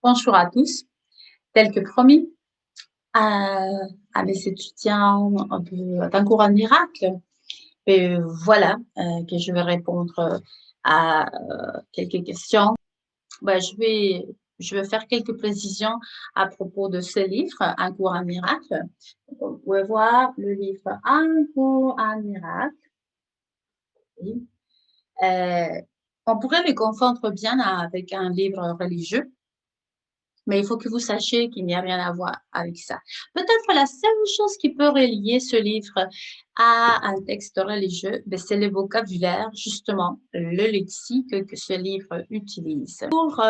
Bonjour à tous. Tel que promis, à mes étudiants d'un cours en miracle, voilà, que je vais répondre à quelques questions. Bah, je vais faire quelques précisions à propos de ce livre, Un cours en miracle. Vous pouvez voir le livre Un cours en miracle. Oui. On pourrait le confondre bien avec un livre religieux. Mais il faut que vous sachiez qu'il n'y a rien à voir avec ça. Peut-être la seule chose qui peut relier ce livre à un texte religieux, ben, c'est le vocabulaire, justement, le lexique que ce livre utilise. Pour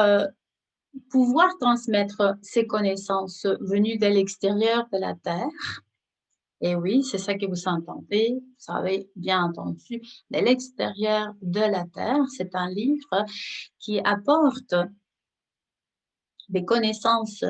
pouvoir transmettre ces connaissances venues de l'extérieur de la Terre, et oui, c'est ça que vous entendez, vous avez bien entendu, de l'extérieur de la Terre, c'est un livre qui apporte des connaissances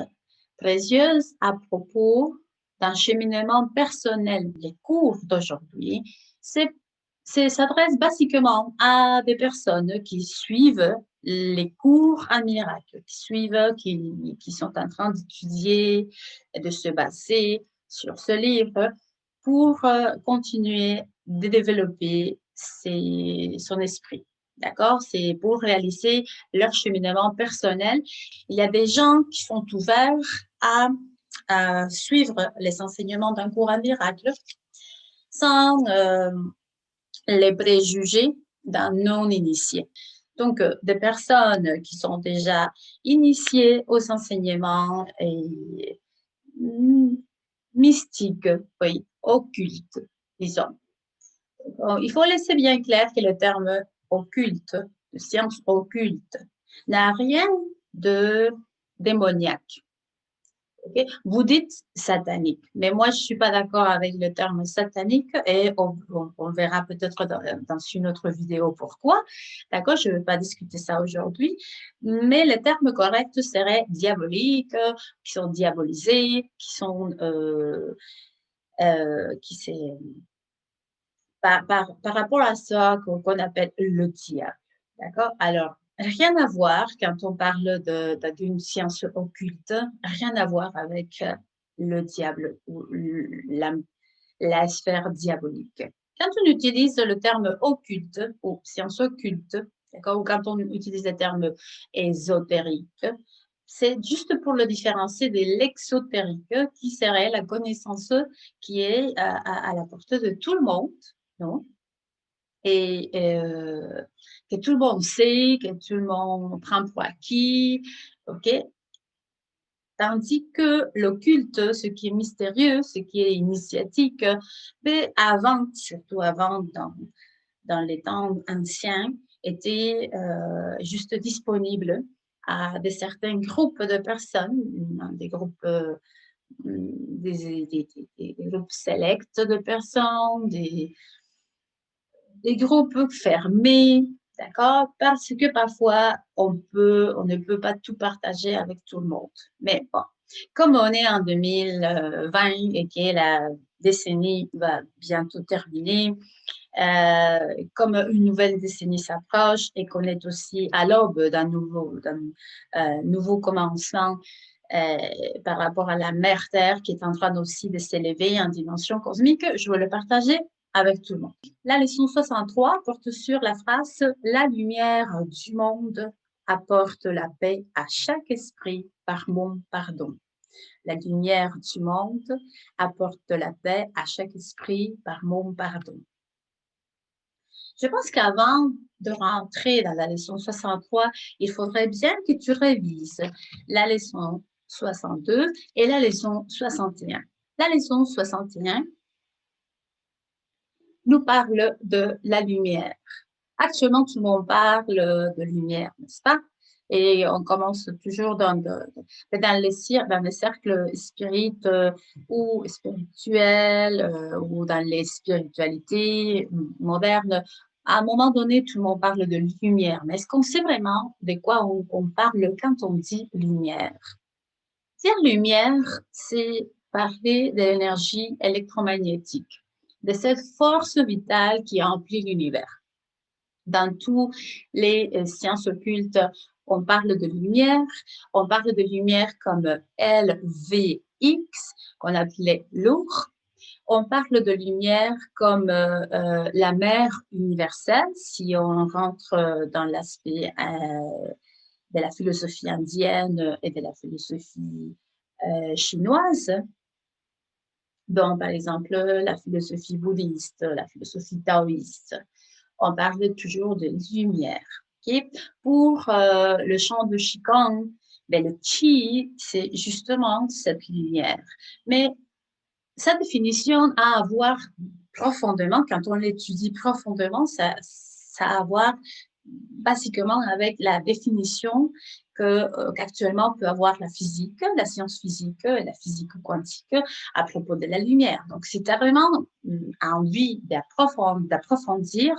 précieuses à propos d'un cheminement personnel. Les cours d'aujourd'hui, s'adresse basiquement à des personnes qui suivent les cours en miracle, qui sont en train d'étudier et de se baser sur ce livre pour continuer de développer son esprit. D'accord? C'est pour réaliser leur cheminement personnel. Il y a des gens qui sont ouverts à suivre les enseignements d'un cours en miracle sans les préjugés d'un non-initié. Donc, des personnes qui sont déjà initiées aux enseignements et mystiques, oui, occultes, disons. Il faut laisser bien clair que le terme occulte, de science occulte, n'a rien de démoniaque. Okay? Vous dites satanique, mais moi, je ne suis pas d'accord avec le terme satanique et on verra peut-être dans une autre vidéo pourquoi. D'accord? Je ne vais pas discuter ça aujourd'hui, mais le terme correct serait diabolique, qui sont diabolisés, qui c'est par rapport à ça qu'on appelle le diable. D'accord? Alors, rien à voir quand on parle d'une science occulte, rien à voir avec le diable ou la sphère diabolique. Quand on utilise le terme occulte ou science occulte, d'accord, ou quand on utilise le terme ésotérique, c'est juste pour le différencier de l'exotérique qui serait la connaissance qui est à la portée de tout le monde, non? Et que tout le monde sait, que tout le monde prend pour acquis, OK? Tandis que l'occulte, ce qui est mystérieux, ce qui est initiatique, mais avant, surtout avant, dans les temps anciens, était juste disponible à de certains groupes de personnes, des groupes, des groupes sélects de personnes, des groupes fermés, d'accord? Parce que parfois, on ne peut pas tout partager avec tout le monde. Mais bon, comme on est en 2020 et que la décennie va bientôt terminer, comme une nouvelle décennie s'approche et qu'on est aussi à l'aube d'un nouveau commencement euh, par rapport à la mère Terre qui est en train aussi de s'élever en dimension cosmique, je veux le partager avec tout le monde. La leçon 63 porte sur la phrase « La lumière du monde apporte la paix à chaque esprit par mon pardon ». La lumière du monde apporte la paix à chaque esprit par mon pardon. Je pense qu'avant de rentrer dans la leçon 63, il faudrait bien que tu révises la leçon 62 et la leçon 61. La leçon 61 nous parle de la lumière. Actuellement, tout le monde parle de lumière, n'est-ce pas? Et on commence toujours dans les cercles spirites ou spirituels ou dans les spiritualités modernes. À un moment donné, tout le monde parle de lumière. Mais est-ce qu'on sait vraiment de quoi on parle quand on dit lumière? Dire lumière, c'est parler de l'énergie électromagnétique, de cette force vitale qui emplit l'univers. Dans toutes les sciences occultes, On parle de lumière, on parle de lumière comme LVX, qu'on appelait lourd. On parle de lumière comme la mère universelle, si on rentre dans l'aspect de la philosophie indienne et de la philosophie chinoise. Donc, par exemple, la philosophie bouddhiste, la philosophie taoïste, on parle toujours de lumière. Okay? Pour le chant de Qigong, ben, le Qi, c'est justement cette lumière. Mais sa définition a à voir profondément, quand on l'étudie profondément, ça a à voir basiquement avec la définition qu'actuellement peut avoir la physique, la science physique et la physique quantique à propos de la lumière. Donc, si tu as vraiment envie d'approfondir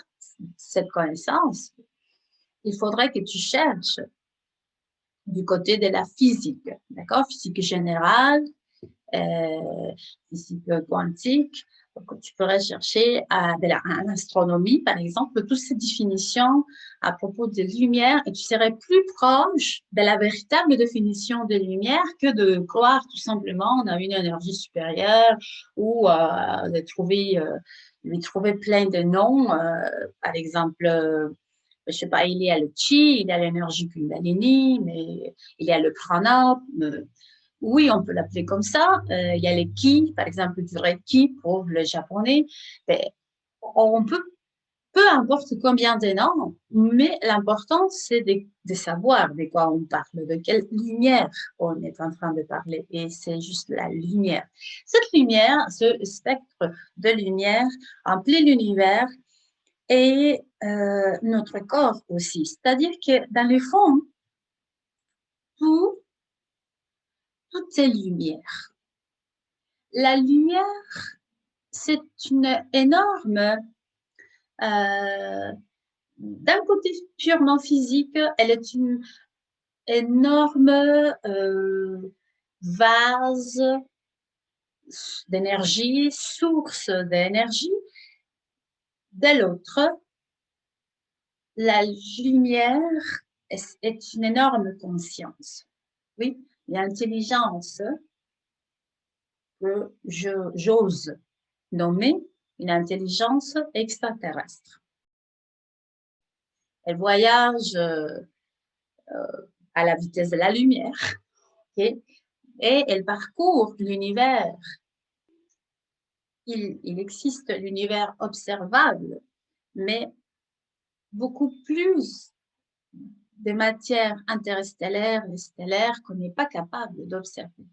cette connaissance, il faudrait que tu cherches du côté de la physique, d'accord? Physique générale, physique quantique. Donc, tu pourrais chercher en astronomie, par exemple, toutes ces définitions à propos de lumière et tu serais plus proche de la véritable définition de lumière que de croire tout simplement on a une énergie supérieure ou de trouver plein de noms. Par exemple, je sais pas, il y a le chi, il y a l'énergie kundalini, mais il y a le prana. Oui, on peut l'appeler comme ça. Il y a les ki, par exemple, du reiki pour le japonais. Mais on peut, peu importe combien de noms, mais l'important, c'est de savoir de quoi on parle, de quelle lumière on est en train de parler. Et c'est juste la lumière. Cette lumière, ce spectre de lumière emplit l'univers et notre corps aussi. C'est-à-dire que dans le fond, tout est lumière. La lumière, c'est une énorme, d'un côté purement physique, elle est une énorme vase d'énergie, source d'énergie. De l'autre, la lumière est une énorme conscience. Oui, l'intelligence que j'ose nommer une intelligence extraterrestre. Elle voyage à la vitesse de la lumière, okay? Et elle parcourt l'univers. Il existe l'univers observable, mais beaucoup plus de matière interstellaire et stellaire qu'on n'est pas capable d'observer.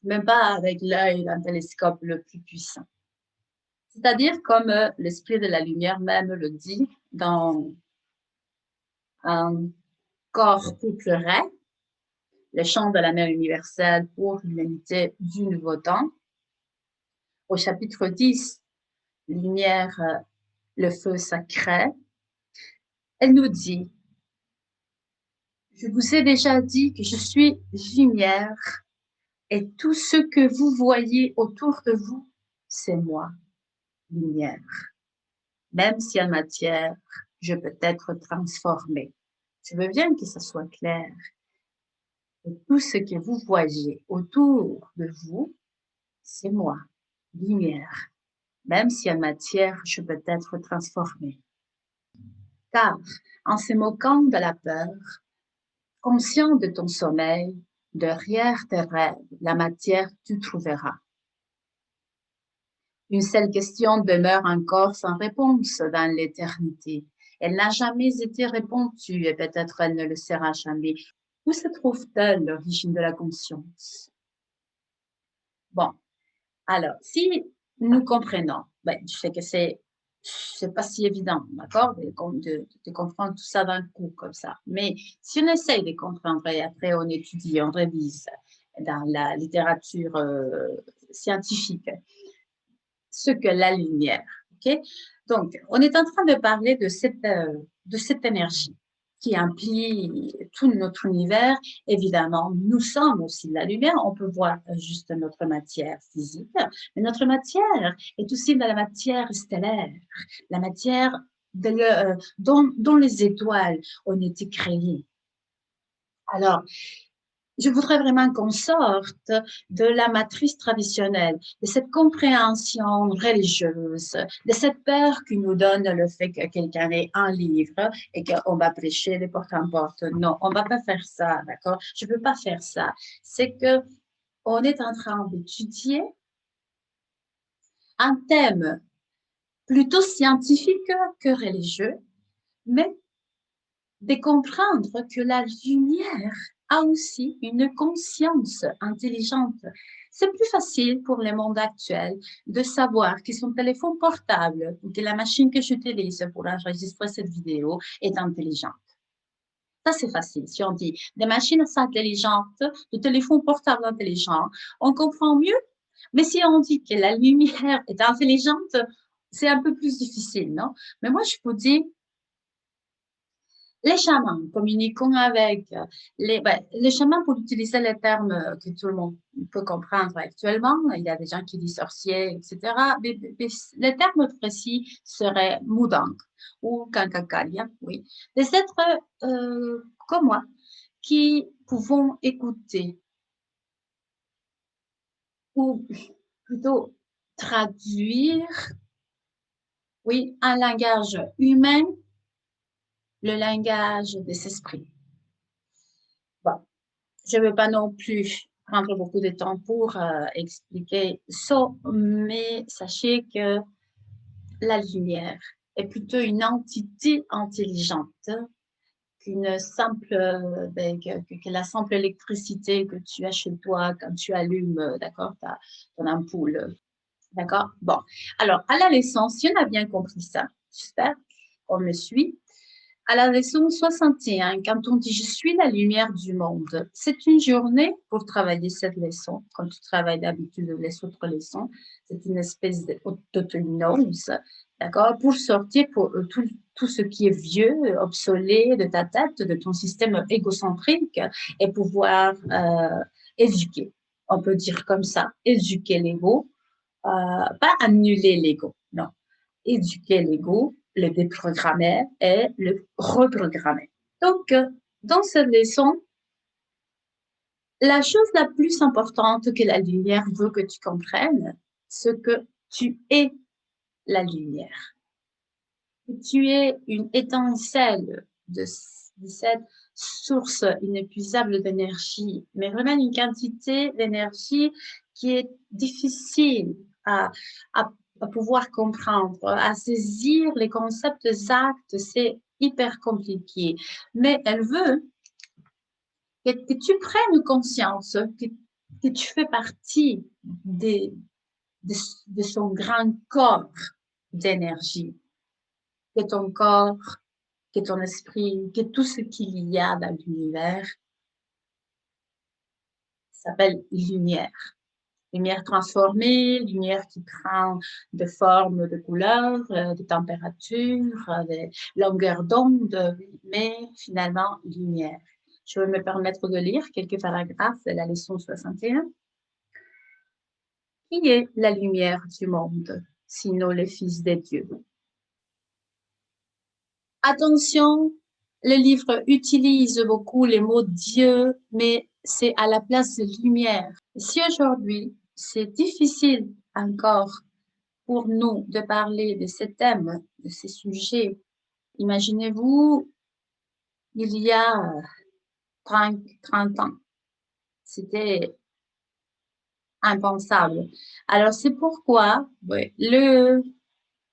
Même pas avec l'œil d'un télescope le plus puissant. C'est-à-dire, comme l'esprit de la lumière même le dit, dans un corps tout pleurait, le chant de la mère universelle pour l'humanité du nouveau temps. Au chapitre 10, lumière, le feu sacré, elle nous dit, je vous ai déjà dit que je suis lumière et tout ce que vous voyez autour de vous, c'est moi, lumière. Même si en matière, je peux être transformée. Je veux bien que ça soit clair. Et tout ce que vous voyez autour de vous, c'est moi, lumière. Même si en matière, je peux être transformée. Car, en se moquant de la peur, conscient de ton sommeil, derrière tes rêves, la matière tu trouveras. Une seule question demeure encore sans réponse dans l'éternité. Elle n'a jamais été répondue et peut-être elle ne le sera jamais. Où se trouve-t-elle l'origine de la conscience? Bon, alors, si nous comprenons, je sais que c'est pas si évident, d'accord, de comprendre tout ça d'un coup comme ça. Mais si on essaye de comprendre et après on étudie, on révise dans la littérature scientifique ce que la lumière, ok? Donc, on est en train de parler de cette énergie qui implique tout notre univers. Évidemment, nous sommes aussi de la lumière. On peut voir juste notre matière physique, mais notre matière est aussi de la matière stellaire, la matière dans les étoiles ont été créées. Alors, je voudrais vraiment qu'on sorte de la matrice traditionnelle, de cette compréhension religieuse, de cette peur qui nous donne le fait que quelqu'un ait un livre et qu'on va prêcher de porte en porte. Non, on ne va pas faire ça, d'accord? Je ne veux pas faire ça. C'est que on est en train d'étudier un thème plutôt scientifique que religieux, mais de comprendre que la lumière a aussi une conscience intelligente. C'est plus facile pour le monde actuel de savoir que son téléphone portable ou que la machine que j'utilise pour enregistrer cette vidéo est intelligente. Ça, c'est facile. Si on dit des machines intelligentes, des téléphones portables intelligents, on comprend mieux. Mais si on dit que la lumière est intelligente, c'est un peu plus difficile, non? Mais moi, je vous dis, les chamans communiquant avec les chamans, pour utiliser les termes que tout le monde peut comprendre actuellement, il y a des gens qui disent sorciers, etc. Mais les termes précis seraient Mudang ou Kankakaria, oui. Des êtres comme moi qui pouvons écouter ou plutôt traduire, oui, un langage humain, le langage des esprits. Bon. Je ne veux pas non plus prendre beaucoup de temps pour expliquer ça, mais sachez que la lumière est plutôt une entité intelligente qu'une simple, que la simple électricité que tu as chez toi quand tu allumes, d'accord, ton ampoule. D'accord? Bon. Alors, à la leçon, si on a bien compris ça, j'espère qu'on me suit. À la leçon 61, quand on dit « Je suis la lumière du monde », c'est une journée pour travailler cette leçon. Quand tu travailles d'habitude les autres leçons, c'est une espèce d'auto-hypnose, d'accord, pour sortir pour tout ce qui est vieux, obsolète de ta tête, de ton système égocentrique et pouvoir éduquer. On peut dire comme ça, éduquer l'ego, pas annuler l'ego, non. Éduquer l'ego, le déprogrammer et le reprogrammer. Donc, dans cette leçon, la chose la plus importante que la lumière veut que tu comprennes, c'est que tu es la lumière. Tu es une étincelle de cette source inépuisable d'énergie, mais vraiment une quantité d'énergie qui est difficile à, à pouvoir comprendre, à saisir les concepts exacts, c'est hyper compliqué. Mais elle veut que tu prennes conscience que tu fais partie de son grand corps d'énergie, que ton corps, que ton esprit, que tout ce qu'il y a dans l'univers s'appelle lumière. Lumière transformée, lumière qui prend de formes, de couleurs, de températures, de longueurs d'onde, mais finalement lumière. Je vais me permettre de lire quelques paragraphes de la leçon 61. Qui est la lumière du monde, sinon le Fils de Dieu? Attention, le livre utilise beaucoup les mots Dieu, mais c'est à la place de lumière. Si aujourd'hui, c'est difficile encore pour nous de parler de ces thèmes, de ces sujets, imaginez-vous, il y a 30 ans, c'était impensable. Alors, c'est pourquoi le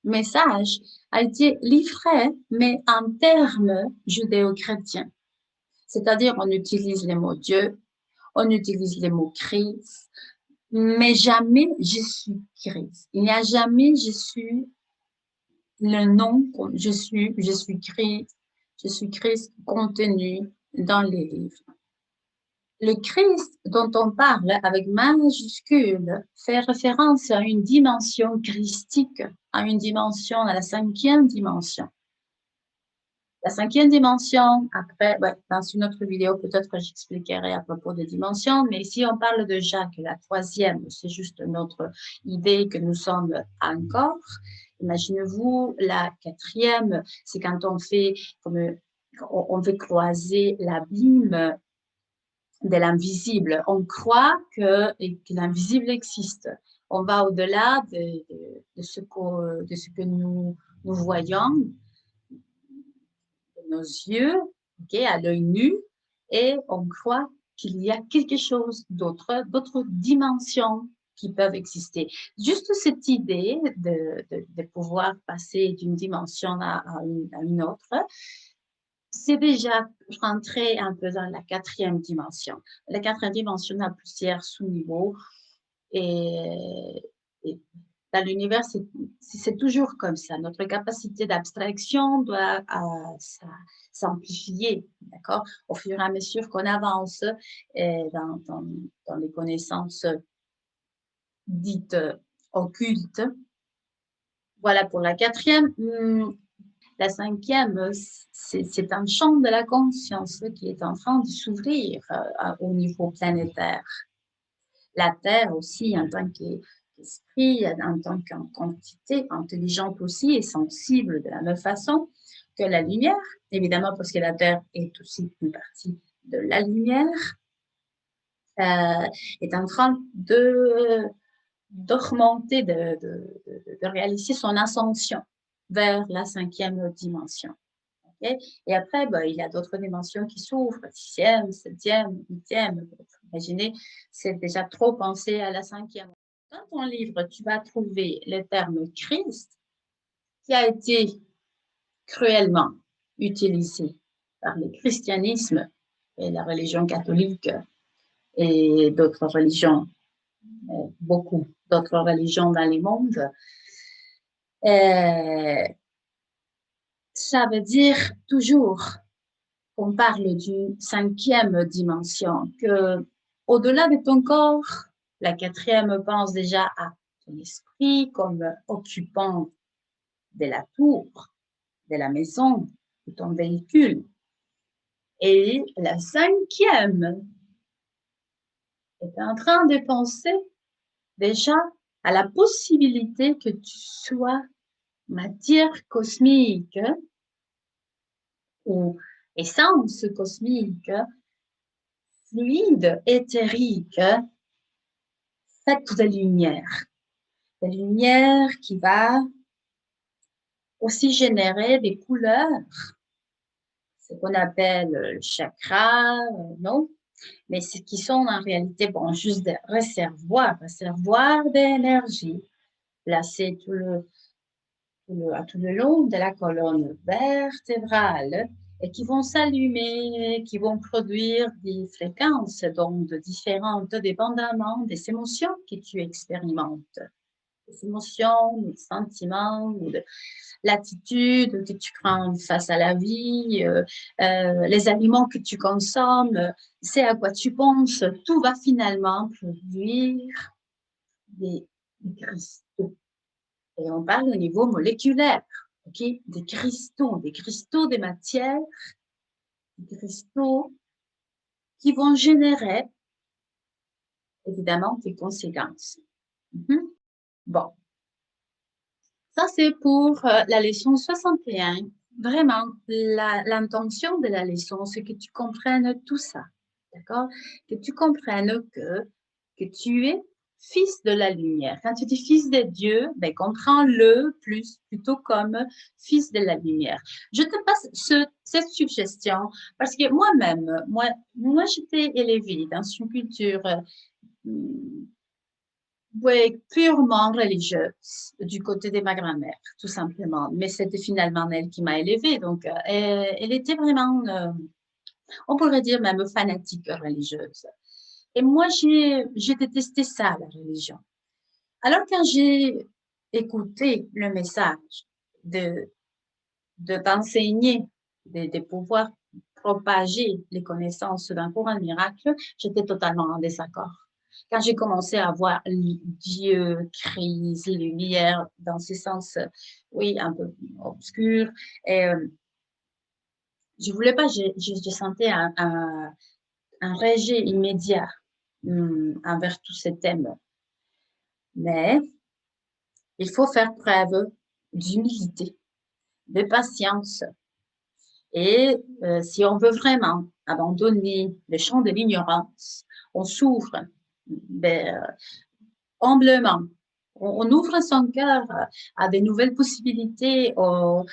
message a été livré, mais en termes judéo-chrétiens. C'est-à-dire, on utilise les mots Dieu, on utilise les mots Christ, mais jamais Jésus-Christ. Il n'y a jamais Jésus, le nom je suis Christ contenu dans les livres. Le Christ dont on parle avec majuscule fait référence à une dimension christique, à une dimension, à la 5e dimension. La 5e dimension, après, dans une autre vidéo, peut-être que j'expliquerai à propos des dimensions, mais si on parle déjà que la 3e, c'est juste notre idée que nous sommes un corps, Imaginez-vous, la quatrième, c'est quand on fait, comme, on veut croiser l'abîme de l'invisible. On croit que l'invisible existe. On va au-delà de ce que nous voyons, de nos yeux, okay, à l'œil nu, et on croit qu'il y a quelque chose d'autre, d'autres dimensions qui peuvent exister. Juste cette idée de pouvoir passer d'une dimension à une autre, c'est déjà rentrer un peu dans la quatrième dimension. La quatrième dimension a plusieurs sous-niveaux et, et dans l'univers, c'est toujours comme ça. Notre capacité d'abstraction doit s'amplifier, d'accord, au fur et à mesure qu'on avance dans les connaissances dites occultes. Voilà pour la quatrième. La cinquième, c'est un champ de la conscience qui est en train de s'ouvrir au niveau planétaire. La Terre aussi, en tant qu'esprit, en tant qu'entité intelligente aussi et sensible de la même façon que la lumière, évidemment parce que la Terre est aussi une partie de la lumière, est en train d'augmenter, de réaliser son ascension vers la cinquième dimension. Okay? Et après, il y a d'autres dimensions qui s'ouvrent, sixième, septième, huitième. Imaginez, c'est déjà trop pensé à la cinquième. Dans ton livre, tu vas trouver le terme Christ qui a été cruellement utilisé par le christianisme et la religion catholique et d'autres religions, beaucoup d'autres religions dans le monde. Ça veut dire toujours qu'on parle d'une cinquième dimension, que au-delà de ton corps, la quatrième pense déjà à ton esprit comme occupant de la tour, de la maison, de ton véhicule. Et la cinquième est en train de penser déjà à la possibilité que tu sois matière cosmique ou essence cosmique, fluide, éthérique, faite de lumière. La lumière qui va aussi générer des couleurs, ce qu'on appelle le chakra, non? Mais ce qui sont en réalité, juste des réservoirs d'énergie placés tout le long de la colonne vertébrale et qui vont s'allumer, qui vont produire des fréquences d'ondes différentes dépendamment des émotions que tu expérimentes. Des émotions, des sentiments, de l'attitude que tu prends face à la vie, les aliments que tu consommes, c'est à quoi tu penses, tout va finalement produire des cristaux. Et on parle au niveau moléculaire, ok? Des cristaux de matière, des cristaux qui vont générer évidemment des conséquences. Bon, ça c'est pour la leçon 61. Vraiment, l'intention de la leçon, c'est que tu comprennes tout ça, d'accord? Que tu comprennes que tu es fils de la lumière. Quand tu dis fils de Dieu, comprends-le plutôt comme fils de la lumière. Je te passe cette suggestion parce que moi j'étais élevée dans une culture oui, purement religieuse du côté de ma grand-mère, tout simplement. Mais c'était finalement elle qui m'a élevée. Donc, elle était vraiment, on pourrait dire même fanatique religieuse. Et moi, j'ai détesté ça, la religion. Alors, quand j'ai écouté le message de, d'enseigner, de pouvoir propager les connaissances d'un courant miracle, j'étais totalement en désaccord. Quand j'ai commencé à voir Dieu, crise, lumière, dans ce sens, oui, un peu obscur, et je voulais pas, je sentais un rejet immédiat envers tous ces thèmes. Mais il faut faire preuve d'humilité, de patience. Et si on veut vraiment abandonner le champ de l'ignorance, on s'ouvre ben, humblement. On ouvre son cœur à de nouvelles possibilités. On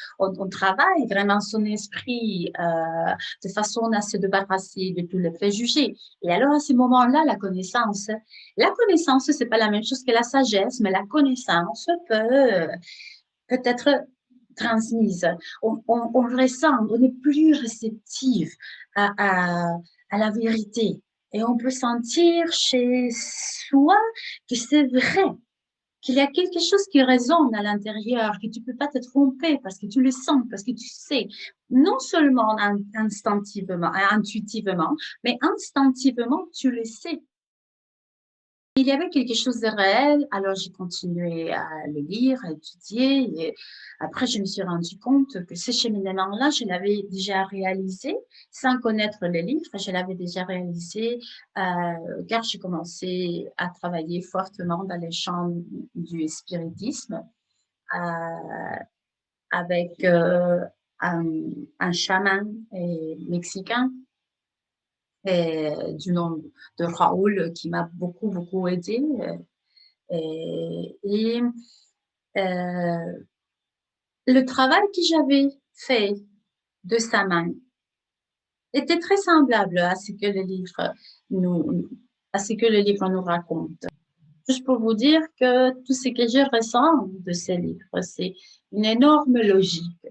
travaille vraiment son esprit de façon à se débarrasser de tous les préjugés. Et alors, à ce moment-là, la connaissance, c'est pas la même chose que la sagesse, mais la connaissance peut être transmise. On ressent, on est plus réceptif à, à, à la vérité. Et on peut sentir chez soi que c'est vrai, qu'il y a quelque chose qui résonne à l'intérieur, que tu peux pas te tromper parce que tu le sens, parce que tu sais, non seulement instinctivement, intuitivement, mais instinctivement, tu le sais. Il y avait quelque chose de réel, alors j'ai continué à le lire, à étudier. Et après, je me suis rendu compte que ce cheminement-là, je l'avais déjà réalisé sans connaître les livres. Je l'avais déjà réalisé car j'ai commencé à travailler fortement dans les champs du spiritisme euh, avec un, un chaman mexicain du nom de Raoul qui m'a beaucoup, beaucoup aidé. Et le travail que j'avais fait de sa main était très semblable à ce que le livre nous, à ce que le livre nous raconte. Juste pour vous dire que tout ce que je ressens de ce livre, c'est une énorme logique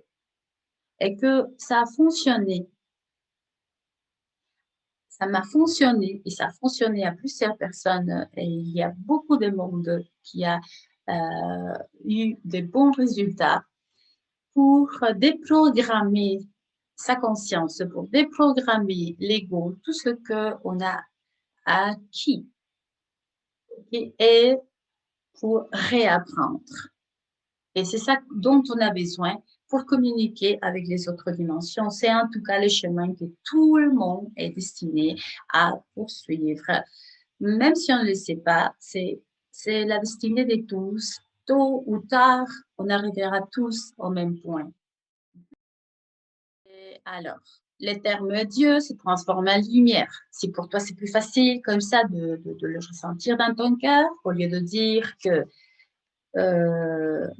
et que ça a fonctionné. Ça m'a fonctionné et ça a fonctionné à plusieurs personnes et il y a beaucoup de monde qui a eu de bons résultats pour déprogrammer sa conscience, pour déprogrammer l'ego, tout ce qu'on a acquis et pour réapprendre. Et c'est ça dont on a besoin pour communiquer avec les autres dimensions. C'est en tout cas le chemin que tout le monde est destiné à poursuivre. Même si on ne le sait pas, c'est la destinée de tous. Tôt ou tard, on arrivera tous au même point. Et alors, le terme Dieu se transforme en lumière. Si pour toi c'est plus facile comme ça de le ressentir dans ton cœur, au lieu de dire que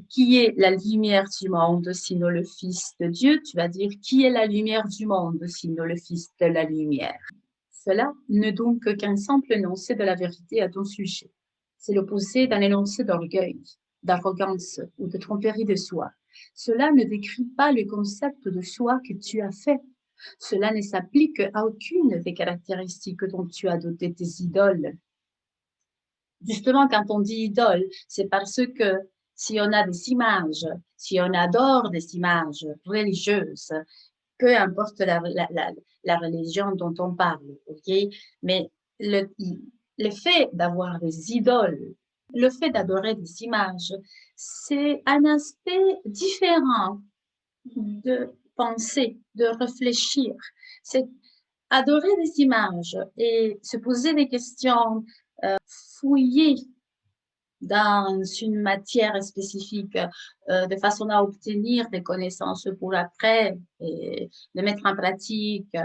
qui est la lumière du monde sinon le Fils de Dieu, tu vas dire qui est la lumière du monde sinon le Fils de la lumière. Cela n'est donc qu'un simple énoncé de la vérité à ton sujet. C'est l'opposé d'un énoncé d'orgueil, d'arrogance ou de tromperie de soi. Cela ne décrit pas le concept de soi que tu as fait. Cela ne s'applique à aucune des caractéristiques dont tu as doté tes idoles. Justement, quand on dit idole, c'est parce que si on a des images, si on adore des images religieuses, peu importe la religion dont on parle, ok? Mais le fait d'avoir des idoles, le fait d'adorer des images, c'est un aspect différent de penser, de réfléchir. C'est adorer des images et se poser des questions, fouiller dans une matière spécifique de façon à obtenir des connaissances pour après et les mettre en pratique,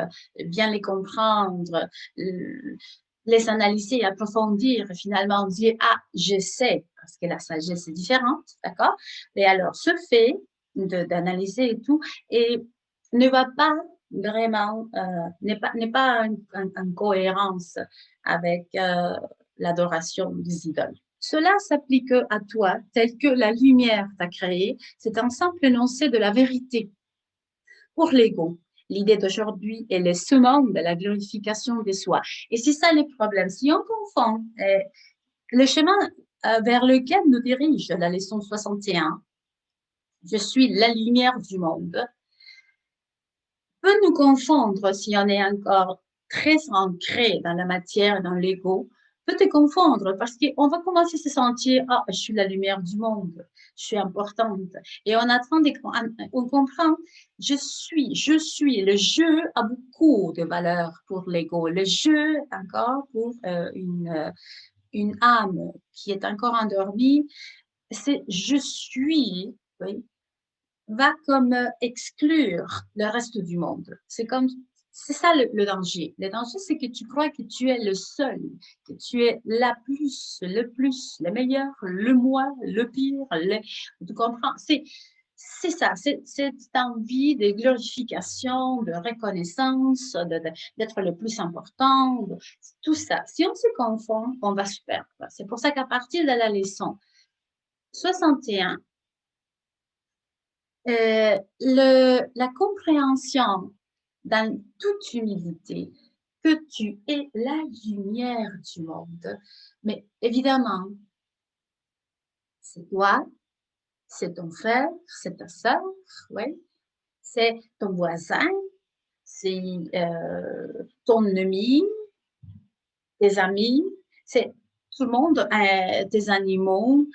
bien les comprendre, les analyser, approfondir et finalement dire ah je sais parce que la sagesse est différente, d'accord? Et alors ce fait d'analyser et tout et ne va pas vraiment n'est pas en cohérence avec l'adoration des idoles. Cela s'applique à toi tel que la lumière t'a créé. C'est un simple énoncé de la vérité. Pour l'ego, l'idée d'aujourd'hui est le summum de la glorification de soi. Et c'est ça le problème. Si on confond le chemin vers lequel nous dirige la leçon 61, je suis la lumière du monde, peut nous confondre si on est encore très ancré dans la matière, dans l'ego, peut te confondre parce qu'on va commencer à se sentir, ah, je suis la lumière du monde, je suis importante. Et on comprend, je suis. Le jeu a beaucoup de valeur pour l'ego. Le jeu, encore, pour une âme qui est encore endormie, c'est je suis oui, va comme exclure le reste du monde. C'est ça le danger. Le danger, c'est que tu crois que tu es le seul, que tu es la plus, le meilleur, le moi, le pire, tu comprends? C'est ça, c'est cette envie de glorification, de reconnaissance, d'être le plus important, tout ça. Si on se confond, on va se perdre. C'est pour ça qu'à partir de la leçon 61, la compréhension dans toute humilité que tu es la lumière du monde. Mais évidemment, c'est toi, c'est ton frère, c'est ta sœur, oui, c'est ton voisin, c'est ton ami, tes amis, c'est tout le monde, tes animaux,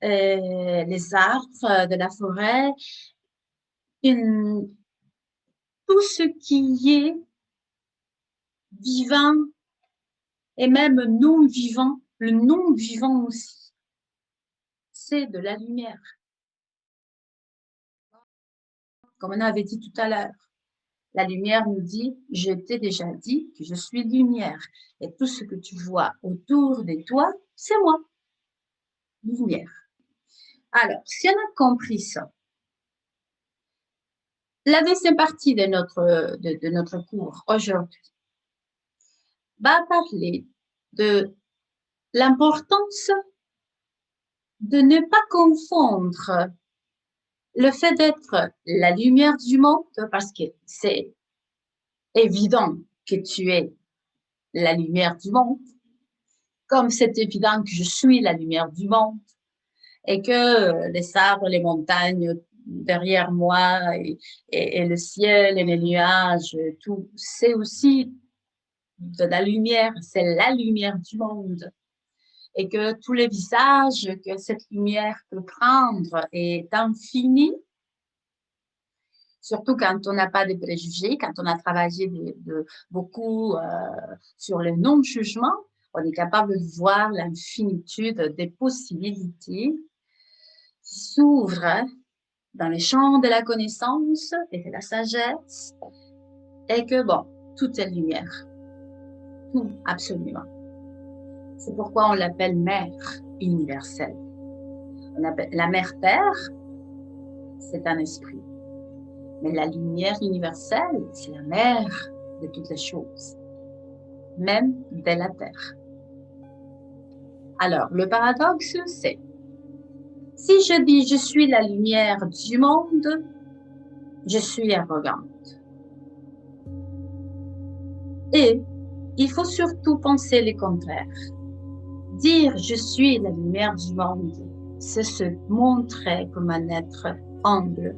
les arbres de la forêt, une, tout ce qui est vivant et même non vivant, le non vivant aussi, c'est de la lumière. Comme on avait dit tout à l'heure, la lumière nous dit, je t'ai déjà dit que je suis lumière. Et tout ce que tu vois autour de toi, c'est moi, lumière. Alors, si on a compris ça, la deuxième partie de notre cours aujourd'hui va parler de l'importance de ne pas confondre le fait d'être la lumière du monde, parce que c'est évident que tu es la lumière du monde, comme c'est évident que je suis la lumière du monde, et que les arbres, les montagnes derrière moi, et le ciel, et les nuages, tout, c'est aussi de la lumière, c'est la lumière du monde. Et que tous les visages que cette lumière peut prendre est infini, surtout quand on n'a pas de préjugés, quand on a travaillé beaucoup sur le non-jugement, on est capable de voir l'infinitude des possibilités qui s'ouvrent dans les champs de la connaissance et de la sagesse, et que, bon, tout est lumière. Tout, absolument. C'est pourquoi on l'appelle mère universelle. On appelle, la mère-terre, c'est un esprit. Mais la lumière universelle, c'est la mère de toutes les choses, même de la terre. Alors, le paradoxe, c'est, si je dis je suis la lumière du monde, je suis arrogante. Et il faut surtout penser le contraire. Dire je suis la lumière du monde, c'est se montrer comme un être humble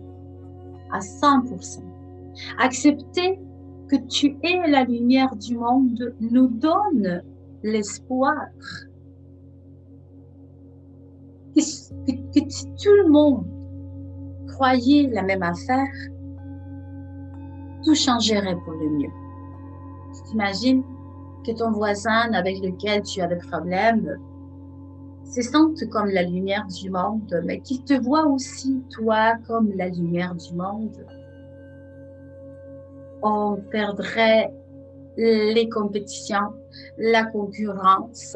à 100%. Accepter que tu es la lumière du monde nous donne l'espoir que tout le monde croyait la même affaire, tout changerait pour le mieux. Tu t'imagines que ton voisin avec lequel tu as des problèmes se sente comme la lumière du monde, mais qu'il te voit aussi, toi, comme la lumière du monde. On perdrait les compétitions, la concurrence,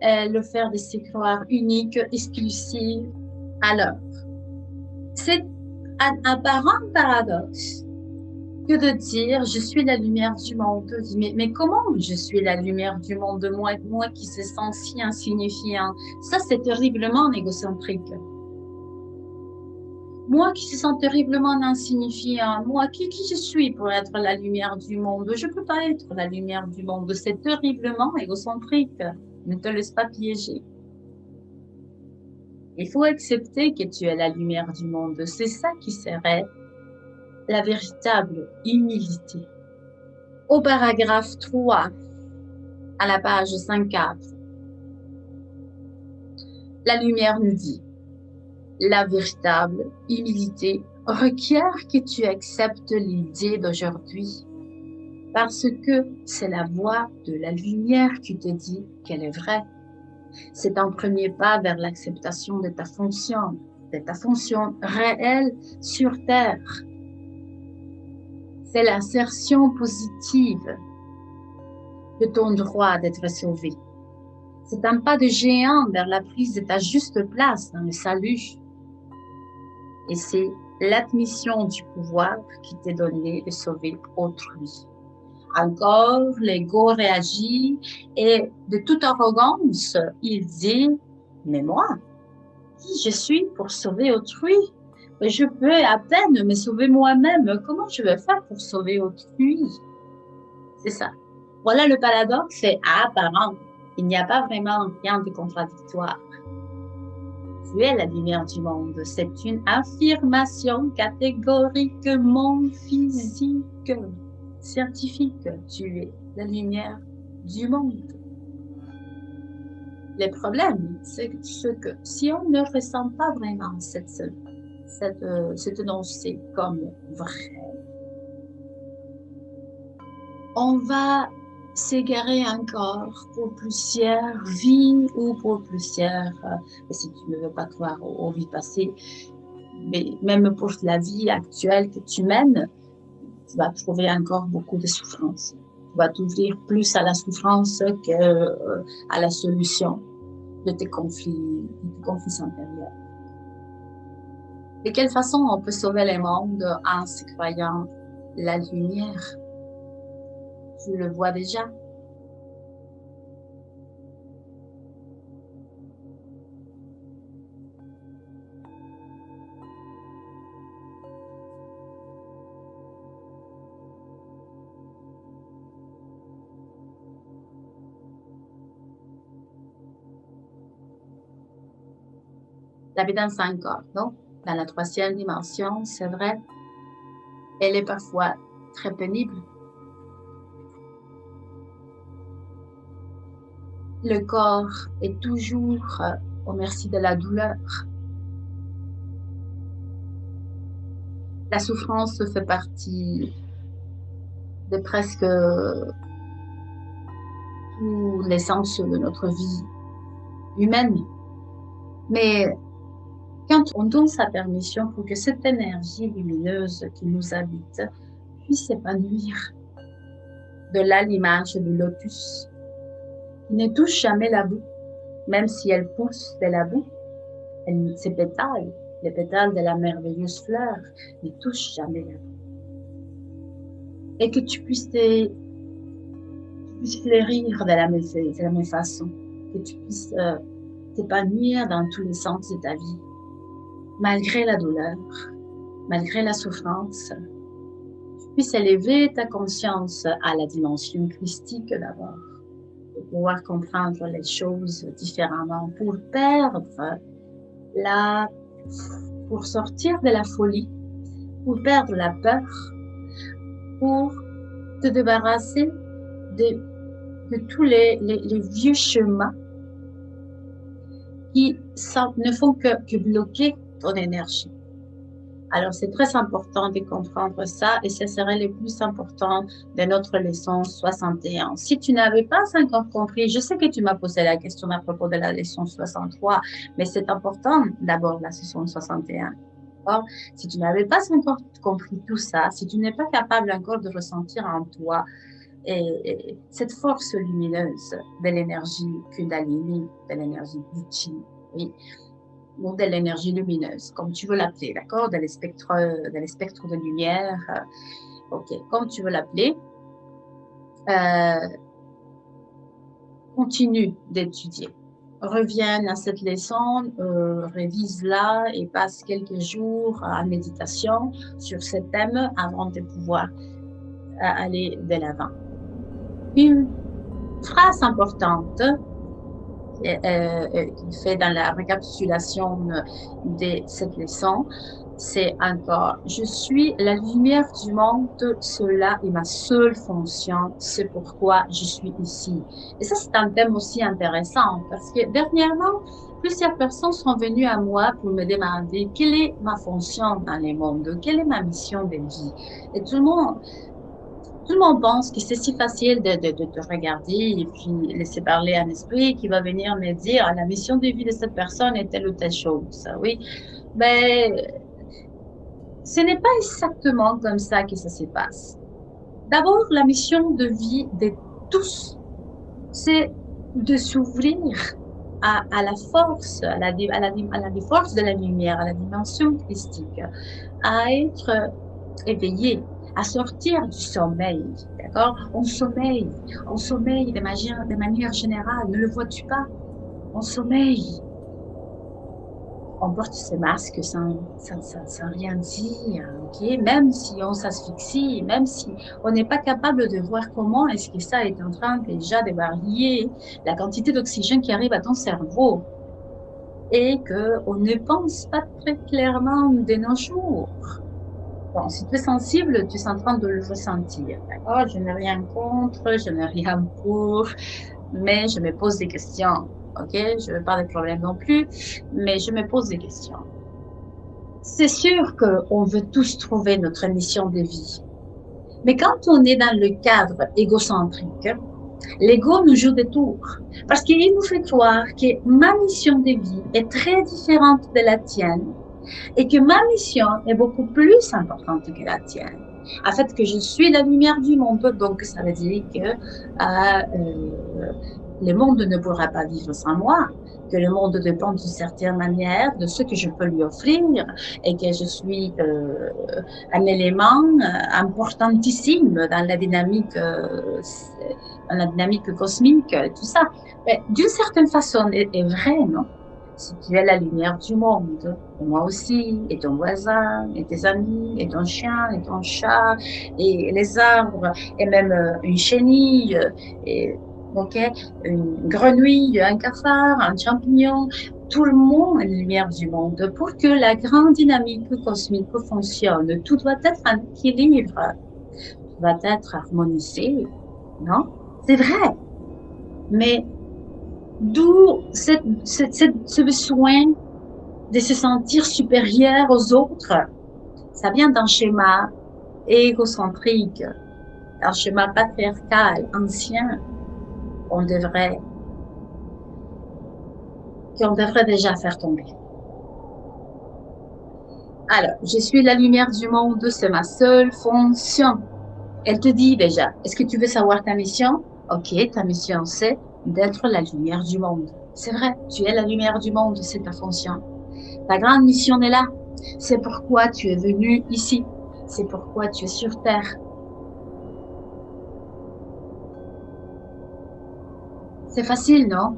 le faire de se croire unique, exclusif. Alors, c'est un apparent paradoxe que de dire je suis la lumière du monde. Mais comment je suis la lumière du monde, moi qui se sens si insignifiant? Ça, c'est terriblement égocentrique. Moi qui se sens terriblement insignifiant, moi qui je suis pour être la lumière du monde? Je ne peux pas être la lumière du monde. C'est terriblement égocentrique. Ne te laisse pas piéger. Il faut accepter que tu es la lumière du monde. C'est ça qui serait la véritable humilité. Au paragraphe 3, à la page 54, la lumière nous dit, la véritable humilité requiert que tu acceptes l'idée d'aujourd'hui, parce que c'est la voix de la lumière qui te dit qu'elle est vraie. C'est un premier pas vers l'acceptation de ta fonction. C'est ta fonction réelle sur Terre. C'est l'assertion positive de ton droit d'être sauvé. C'est un pas de géant vers la prise de ta juste place dans le salut. Et c'est l'admission du pouvoir qui t'est donné de sauver autrui. Encore, l'ego réagit et de toute arrogance, il dit « Mais moi, qui je suis pour sauver autrui? Je peux à peine me sauver moi-même. Comment je vais faire pour sauver autrui? » C'est ça. Voilà le paradoxe, c'est apparent. Il n'y a pas vraiment rien de contradictoire. Tu es la lumière du monde. C'est une affirmation catégoriquement physique. Certifie que tu es la lumière du monde. Le problème, c'est que si on ne ressent pas vraiment cette énoncé comme vrai, on va s'égarer encore pour plusieurs vies ou pour plusieurs, si tu ne veux pas croire aux vies passées, mais même pour la vie actuelle que tu mènes, tu vas trouver encore beaucoup de souffrance. Tu vas t'ouvrir plus à la souffrance qu'à la solution de tes conflits intérieurs. De quelle façon on peut sauver le monde en se croyant la lumière? Tu le vois déjà. La vie dans 5 corps, non? Dans la 3e dimension, c'est vrai, elle est parfois très pénible. Le corps est toujours au merci de la douleur. La souffrance fait partie de presque tout l'essence de notre vie humaine. Mais quand on donne sa permission pour que cette énergie lumineuse qui nous habite puisse s'épanouir, de là l'image du lotus, qui ne touche jamais la boue, même si elle pousse de la boue, ses pétales, les pétales de la merveilleuse fleur, ne touchent jamais la boue. Et que tu puisses fleurir de la même façon, que tu puisses t'épanouir dans tous les sens de ta vie, malgré la douleur, malgré la souffrance. Tu puisses élever ta conscience à la dimension christique d'abord, pour pouvoir comprendre les choses différemment, pour sortir de la folie, pour perdre la peur, pour te débarrasser de tous les vieux chemins qui ne font que bloquer ton énergie. Alors, c'est très important de comprendre ça et ce serait le plus important de notre leçon 61. Si tu n'avais pas encore compris, je sais que tu m'as posé la question à propos de la leçon 63, mais c'est important d'abord la leçon 61. Or, si tu n'avais pas encore compris tout ça, si tu n'es pas capable encore de ressentir en toi et cette force lumineuse de l'énergie Kundalini, de l'énergie Vichi, oui, ou de l'énergie lumineuse, comme tu veux l'appeler, d'accord, de l'espectre de lumière, ok, comme tu veux l'appeler, continue d'étudier. Reviens à cette leçon, révise-la et passe quelques jours en méditation sur ce thème avant de pouvoir aller de l'avant. Une phrase importante qu'il fait dans la récapitulation de cette leçon, c'est encore « Je suis la lumière du monde, cela est ma seule fonction, c'est pourquoi je suis ici. » Et ça, c'est un thème aussi intéressant parce que dernièrement, plusieurs personnes sont venues à moi pour me demander quelle est ma fonction dans le monde, quelle est ma mission de vie. Et tout le monde, Tout le monde pense que c'est si facile de te regarder et puis laisser parler un esprit qui va venir me dire la mission de vie de cette personne est telle ou telle chose. Oui, mais ce n'est pas exactement comme ça que ça se passe. D'abord, la mission de vie de tous, c'est de s'ouvrir à la force, à la force de la lumière, à la dimension christique, à être éveillé, à sortir du sommeil, d'accord? On sommeille de manière générale, ne le vois-tu pas? On sommeille, on porte ce masque sans rien dire, ok? Même si on s'asphyxie, même si on n'est pas capable de voir comment est-ce que ça est en train déjà de varier la quantité d'oxygène qui arrive à ton cerveau et qu'on ne pense pas très clairement de nos jours. Bon, si tu es sensible, tu es en train de le ressentir, d'accord? Je n'ai rien contre, je n'ai rien pour, mais je me pose des questions, ok? Je ne veux pas de problème non plus, mais je me pose des questions. C'est sûr qu'on veut tous trouver notre mission de vie. Mais quand on est dans le cadre égocentrique, l'ego nous joue des tours. Parce qu'il nous fait croire que ma mission de vie est très différente de la tienne et que ma mission est beaucoup plus importante que la tienne. En fait, que je suis la lumière du monde, donc ça veut dire que le monde ne pourra pas vivre sans moi, que le monde dépend d'une certaine manière de ce que je peux lui offrir et que je suis un élément importantissime dans la dynamique cosmique, tout ça. Mais d'une certaine façon, est vrai, non? Si tu es la lumière du monde, et moi aussi, et ton voisin, et tes amis, et ton chien, et ton chat, et les arbres, et même une chenille, et, ok, une grenouille, un cafard, un champignon, tout le monde est la lumière du monde. Pour que la grande dynamique cosmique fonctionne, tout doit être en équilibre, tout doit être harmonisé, non? C'est vrai, mais d'où ce besoin de se sentir supérieur aux autres? Ça vient d'un schéma égocentrique, d'un schéma patriarcal ancien qu'on devrait déjà faire tomber. Alors, je suis la lumière du monde, c'est ma seule fonction. Elle te dit déjà, est-ce que tu veux savoir ta mission? Ok, ta mission, c'est d'être la lumière du monde. C'est vrai, tu es la lumière du monde, c'est ta fonction. Ta grande mission est là. C'est pourquoi tu es venu ici. C'est pourquoi tu es sur Terre. C'est facile, non?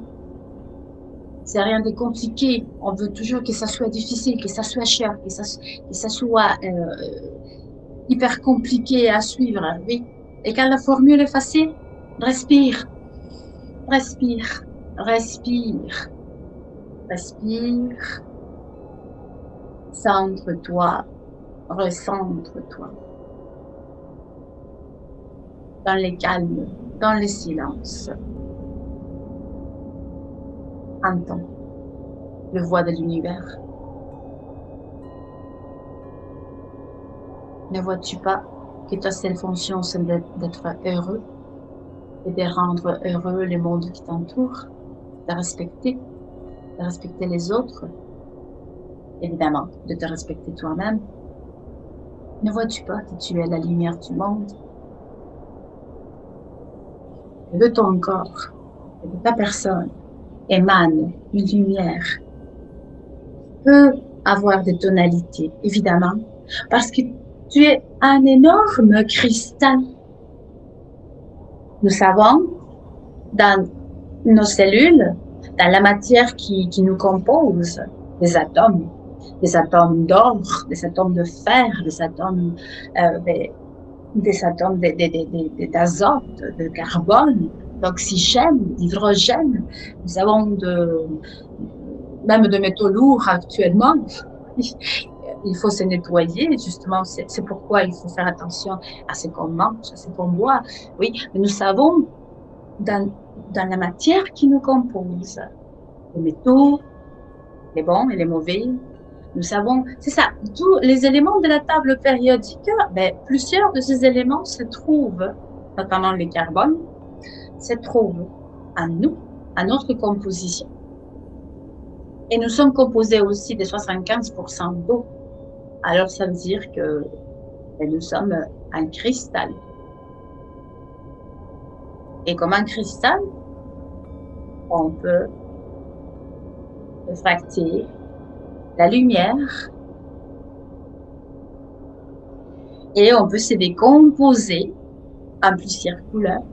C'est rien de compliqué. On veut toujours que ça soit difficile, que ça soit cher, que ça soit hyper compliqué à suivre. Oui. Et quand la formule est facile, respire, respire, respire, respire. Centre-toi, recentre-toi. Dans le calme, dans le silence. Entends le voix de l'univers. Ne vois-tu pas que ta seule fonction, c'est d'être heureux et de rendre heureux le monde qui t'entoure, de respecter les autres, évidemment, de te respecter toi-même. Ne vois-tu pas que tu es la lumière du monde? Et de ton corps et de ta personne émane une lumière qui peut avoir des tonalités, évidemment, parce que tu es un énorme cristal. Nous savons, dans nos cellules, dans la matière qui nous compose, des atomes d'or, des atomes de fer, des atomes d'azote, de carbone, d'oxygène, d'hydrogène. Nous avons même de métaux lourds actuellement. Il faut se nettoyer, justement, c'est pourquoi il faut faire attention à ce qu'on mange, à ce qu'on boit. Oui, mais nous savons dans la matière qui nous compose, les métaux, les bons et les mauvais, Nous savons, c'est ça, tous les éléments de la table périodique, ben, plusieurs de ces éléments se trouvent, notamment le carbone, se trouvent en nous, à notre composition. Et nous sommes composés aussi de 75% d'eau. Alors, ça veut dire que ben, nous sommes un cristal. Et comme un cristal, on peut refracter la lumière et on peut se décomposer en plusieurs couleurs,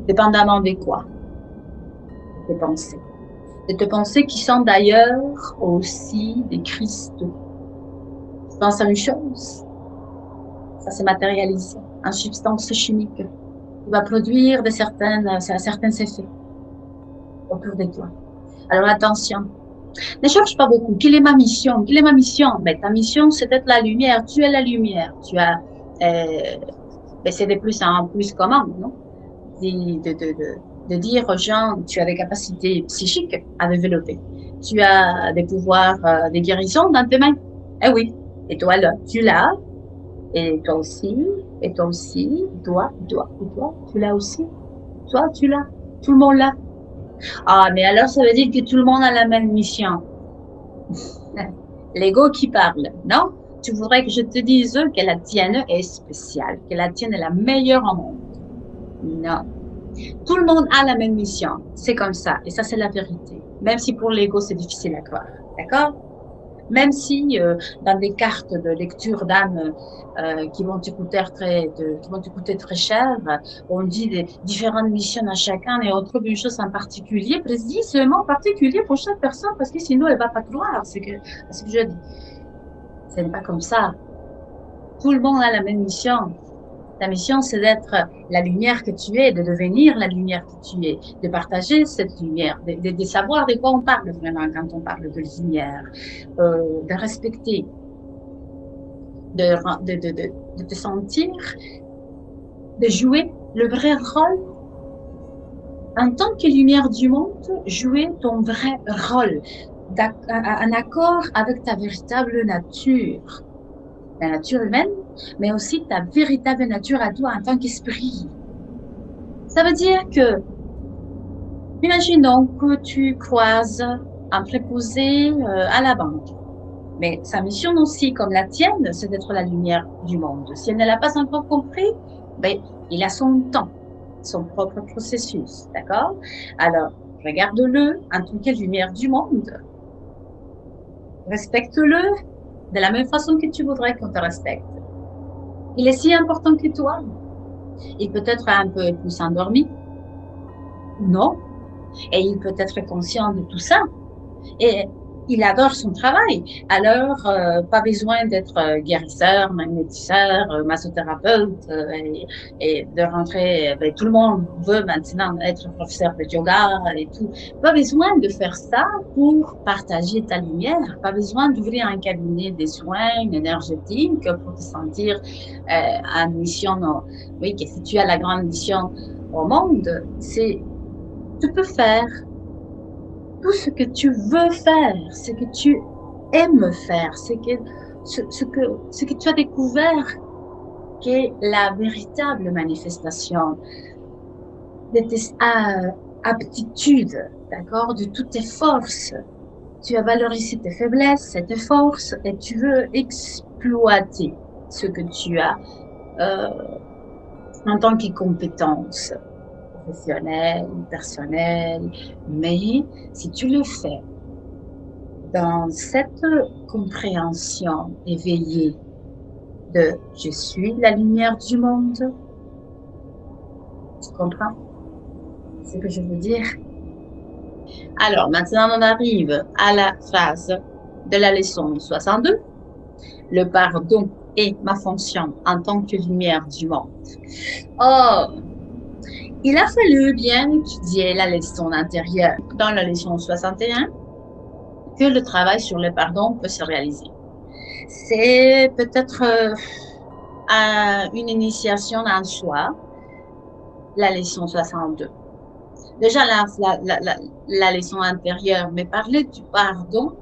dépendamment de quoi? Des pensées. Des pensées qui sont d'ailleurs aussi des cristaux. Je pense à une chose, ça se matérialise en substance chimique qui va produire certains effets autour de toi. Alors attention, ne cherche pas beaucoup. Quelle est ma mission? Quelle est ma mission? Ben, ta mission, c'est d'être la lumière. Tu es la lumière. Tu as, ben, c'est de plus en plus commun, non? De dire aux gens, tu as des capacités psychiques à développer. Tu as des pouvoirs de guérison dans tes mains. Eh oui. Et toi, là, tu l'as. Et toi aussi. Et toi aussi. Toi, tu l'as aussi. Toi, tu l'as. Tout le monde l'a. Ah, mais alors, ça veut dire que tout le monde a la même mission. L'ego qui parle, non? Tu voudrais que je te dise que la tienne est spéciale, que la tienne est la meilleure au monde. Non. Tout le monde a la même mission. C'est comme ça. Et ça, c'est la vérité. Même si pour l'ego, c'est difficile à croire. D'accord? Même si dans des cartes de lecture d'âme qui vont te coûter très cher, on dit des différentes missions à chacun et on trouve une chose en particulier, précisément particulier pour chaque personne, parce que sinon elle va pas croire ce que je dis. Ce n'est pas comme ça. Tout le monde a la même mission. Ta mission, c'est d'être la lumière que tu es, de devenir la lumière que tu es, de partager cette lumière, de savoir de quoi on parle vraiment quand on parle de lumière, de respecter, de te sentir, de jouer le vrai rôle. En tant que lumière du monde, jouer ton vrai rôle, en accord avec ta véritable nature. La nature humaine, mais aussi ta véritable nature à toi en tant qu'esprit. Ça veut dire que, imaginons que tu croises un préposé à la banque. Mais sa mission aussi, comme la tienne, c'est d'être la lumière du monde. Si elle ne l'a pas encore compris, ben, il a son temps, son propre processus, d'accord? Alors, regarde-le en tant que lumière du monde. Respecte-le de la même façon que tu voudrais qu'on te respecte. Il est si important que toi. Il peut être un peu plus endormi, non, et il peut être conscient de tout ça. Et il adore son travail. Alors, pas besoin d'être guérisseur, magnétiseur, massothérapeute et de rentrer. Ben, tout le monde veut maintenant être professeur de yoga et tout. Pas besoin de faire ça pour partager ta lumière. Pas besoin d'ouvrir un cabinet de soins énergétiques pour te sentir en mission. Oui, que si tu as la grande mission au monde, tu peux faire tout ce que tu veux faire, ce que tu aimes faire, ce que tu as découvert qu'est la véritable manifestation de tes aptitudes, d'accord, de toutes tes forces. Tu as valorisé tes faiblesses et tes forces et tu veux exploiter ce que tu as en tant que compétence professionnelle, personnelle, mais si tu le fais dans cette compréhension éveillée de « je suis la lumière du monde », tu comprends ce que je veux dire? Alors, maintenant, on arrive à la phase de la leçon 62. Le pardon est ma fonction en tant que lumière du monde. Oh, il a fallu bien étudier la leçon antérieure. Dans la leçon 61, que le travail sur le pardon peut se réaliser. C'est peut-être une initiation en soi, la leçon 62. Déjà, la leçon antérieure me parlait du pardon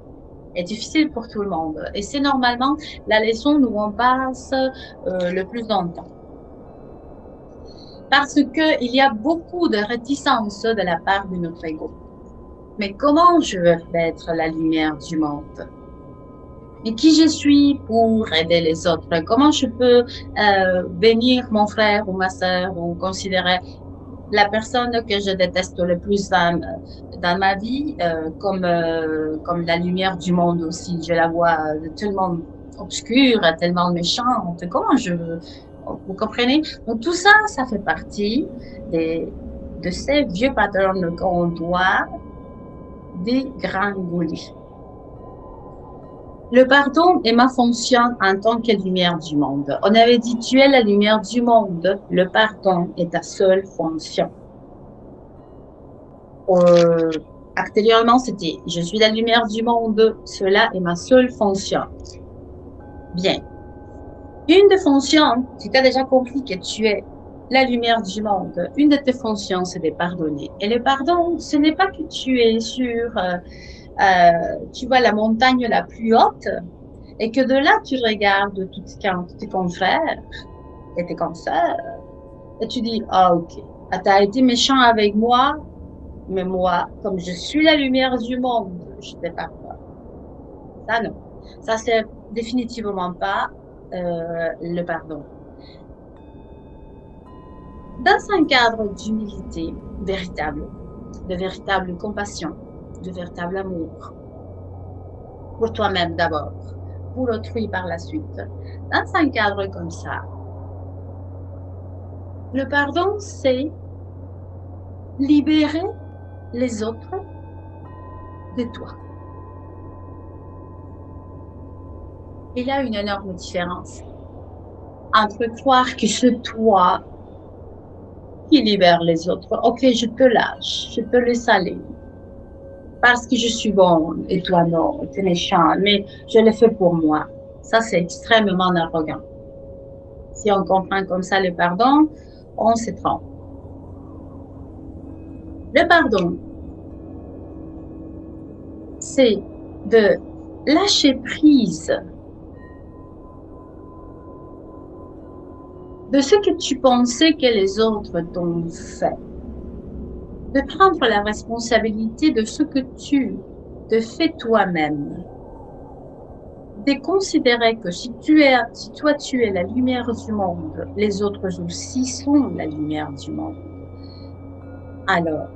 est difficile pour tout le monde. Et c'est normalement la leçon où on passe le plus longtemps. Parce qu'il y a beaucoup de réticence de la part de notre ego. Mais comment je veux être la lumière du monde? Et qui je suis pour aider les autres? Comment je peux bénir mon frère ou ma sœur ou considérer la personne que je déteste le plus dans ma vie comme la lumière du monde aussi? Je la vois tellement obscure, tellement méchante. Comment je veux? Vous comprenez? Donc tout ça, ça fait partie de ces vieux patterns qu'on doit dégringoler. Le pardon est ma fonction en tant que lumière du monde. On avait dit, tu es la lumière du monde. Le pardon est ta seule fonction. Actuellement, c'était, je suis la lumière du monde. Cela est ma seule fonction. Bien. Une des fonctions, si tu as déjà compris que tu es la lumière du monde, une de tes fonctions, c'est de pardonner. Et le pardon, ce n'est pas que tu es sur, tu vois, la montagne la plus haute, et que de là, tu regardes tous tes confrères et tes consoeurs, et tu dis, ah, ok, tu as été méchant avec moi, mais moi, comme je suis la lumière du monde, je ne pas quoi. Ça, non. Ça, c'est définitivement pas le pardon. Dans un cadre d'humilité véritable, de véritable compassion, de véritable amour, pour toi-même d'abord, pour autrui par la suite, dans un cadre comme ça, le pardon, c'est libérer les autres de toi. Il y a une énorme différence entre croire que c'est toi qui libère les autres. Ok, je te lâche, je te laisse aller. Parce que je suis bonne et toi non, tu es méchant, mais je le fais pour moi. Ça, c'est extrêmement arrogant. Si on comprend comme ça le pardon, on se trompe. Le pardon, c'est de lâcher prise de ce que tu pensais que les autres t'ont fait. De prendre la responsabilité de ce que tu te fais toi-même. De considérer que si toi tu es la lumière du monde, les autres aussi sont la lumière du monde. Alors,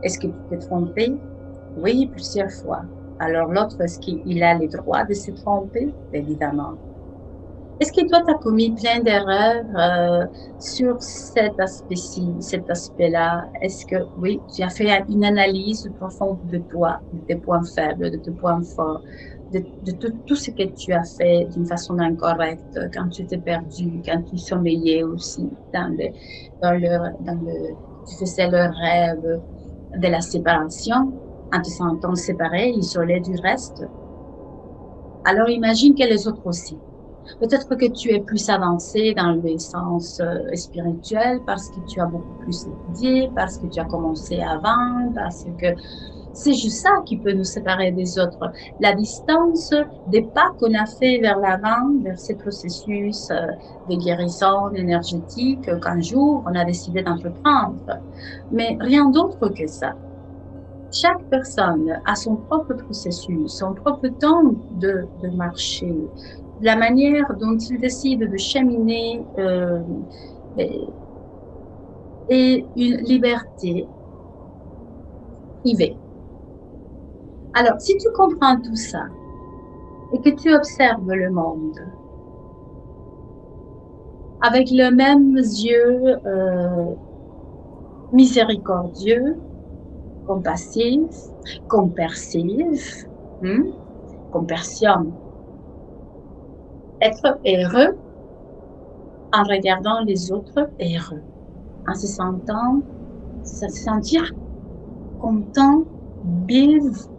est-ce que tu t'es trompé? Oui, plusieurs fois. Alors l'autre, est-ce qu'il a le droit de se tromper? Évidemment. Est-ce que toi, tu as commis plein d'erreurs sur cet aspect-ci, cet aspect-là? Est-ce que, oui, tu as fait une analyse profonde de toi, de tes points faibles, de tes points forts, de tout ce que tu as fait d'une façon incorrecte, quand tu t'es perdu, quand tu sommeillais aussi tu faisais le rêve de la séparation, en te sentant séparé, isolé du reste. Alors imagine que les autres aussi. Peut-être que tu es plus avancé dans le sens spirituel parce que tu as beaucoup plus étudié, parce que tu as commencé avant, parce que c'est juste ça qui peut nous séparer des autres. La distance des pas qu'on a fait vers l'avant, vers ces processus de guérison énergétique qu'un jour on a décidé d'entreprendre. Mais rien d'autre que ça. Chaque personne a son propre processus, son propre temps de marcher, la manière dont il décide de cheminer et une liberté privée. Alors, si tu comprends tout ça et que tu observes le monde avec les mêmes yeux miséricordieux, compassif, compersif, compersion, être heureux en regardant les autres heureux, en se sentir content, vivre.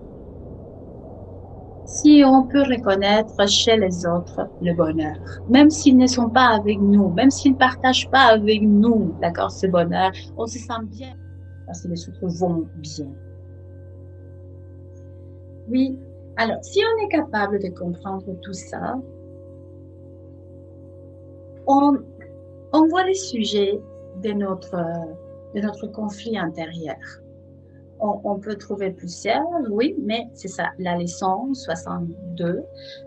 Si on peut reconnaître chez les autres le bonheur, même s'ils ne sont pas avec nous, même s'ils ne partagent pas avec nous, d'accord, ce bonheur, on se sent bien parce que les autres vont bien. Oui, Alors, si on est capable de comprendre tout ça, on, on voit les sujets de notre conflit intérieur. On peut trouver plusieurs, oui, mais c'est ça. La leçon 62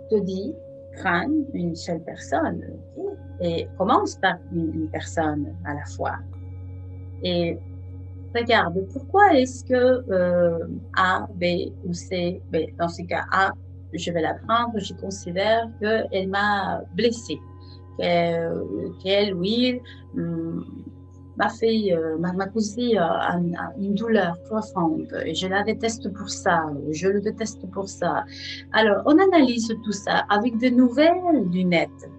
te dit, craigne une seule personne, ok, et commence par une personne à la fois. Et regarde, pourquoi est-ce que A, B ou C, B, dans ce cas A, je vais la prendre, je considère qu'elle m'a blessée, qu'elle ou il m'a fait, m'a causé une douleur profonde et je la déteste pour ça, je le déteste pour ça. Alors, on analyse tout ça avec de nouvelles lunettes.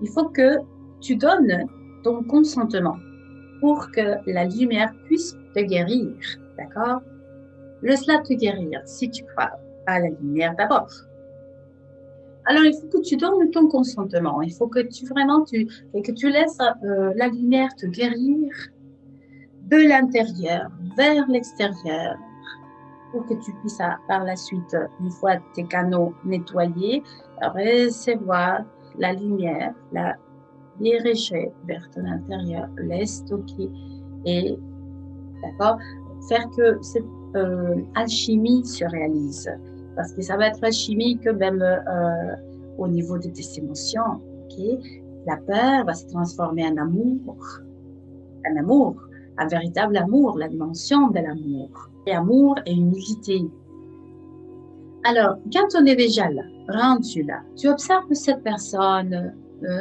Il faut que tu donnes ton consentement pour que la lumière puisse te guérir, d'accord? Laisse-la te guérir si tu crois à la lumière d'abord. Alors, il faut que tu donnes ton consentement. Il faut que que tu laisses la lumière te guérir de l'intérieur vers l'extérieur pour que tu puisses par la suite, une fois tes canaux nettoyés, recevoir la lumière, la diriger vers ton intérieur, les stocker et, d'accord, faire que cette alchimie se réalise. Parce que ça va être alchimique même au niveau de tes émotions. Okay? La peur va se transformer en amour, un véritable amour, la dimension de l'amour. Et amour et humilité. Alors, quand on est déjà là, rendu là, tu observes cette personne,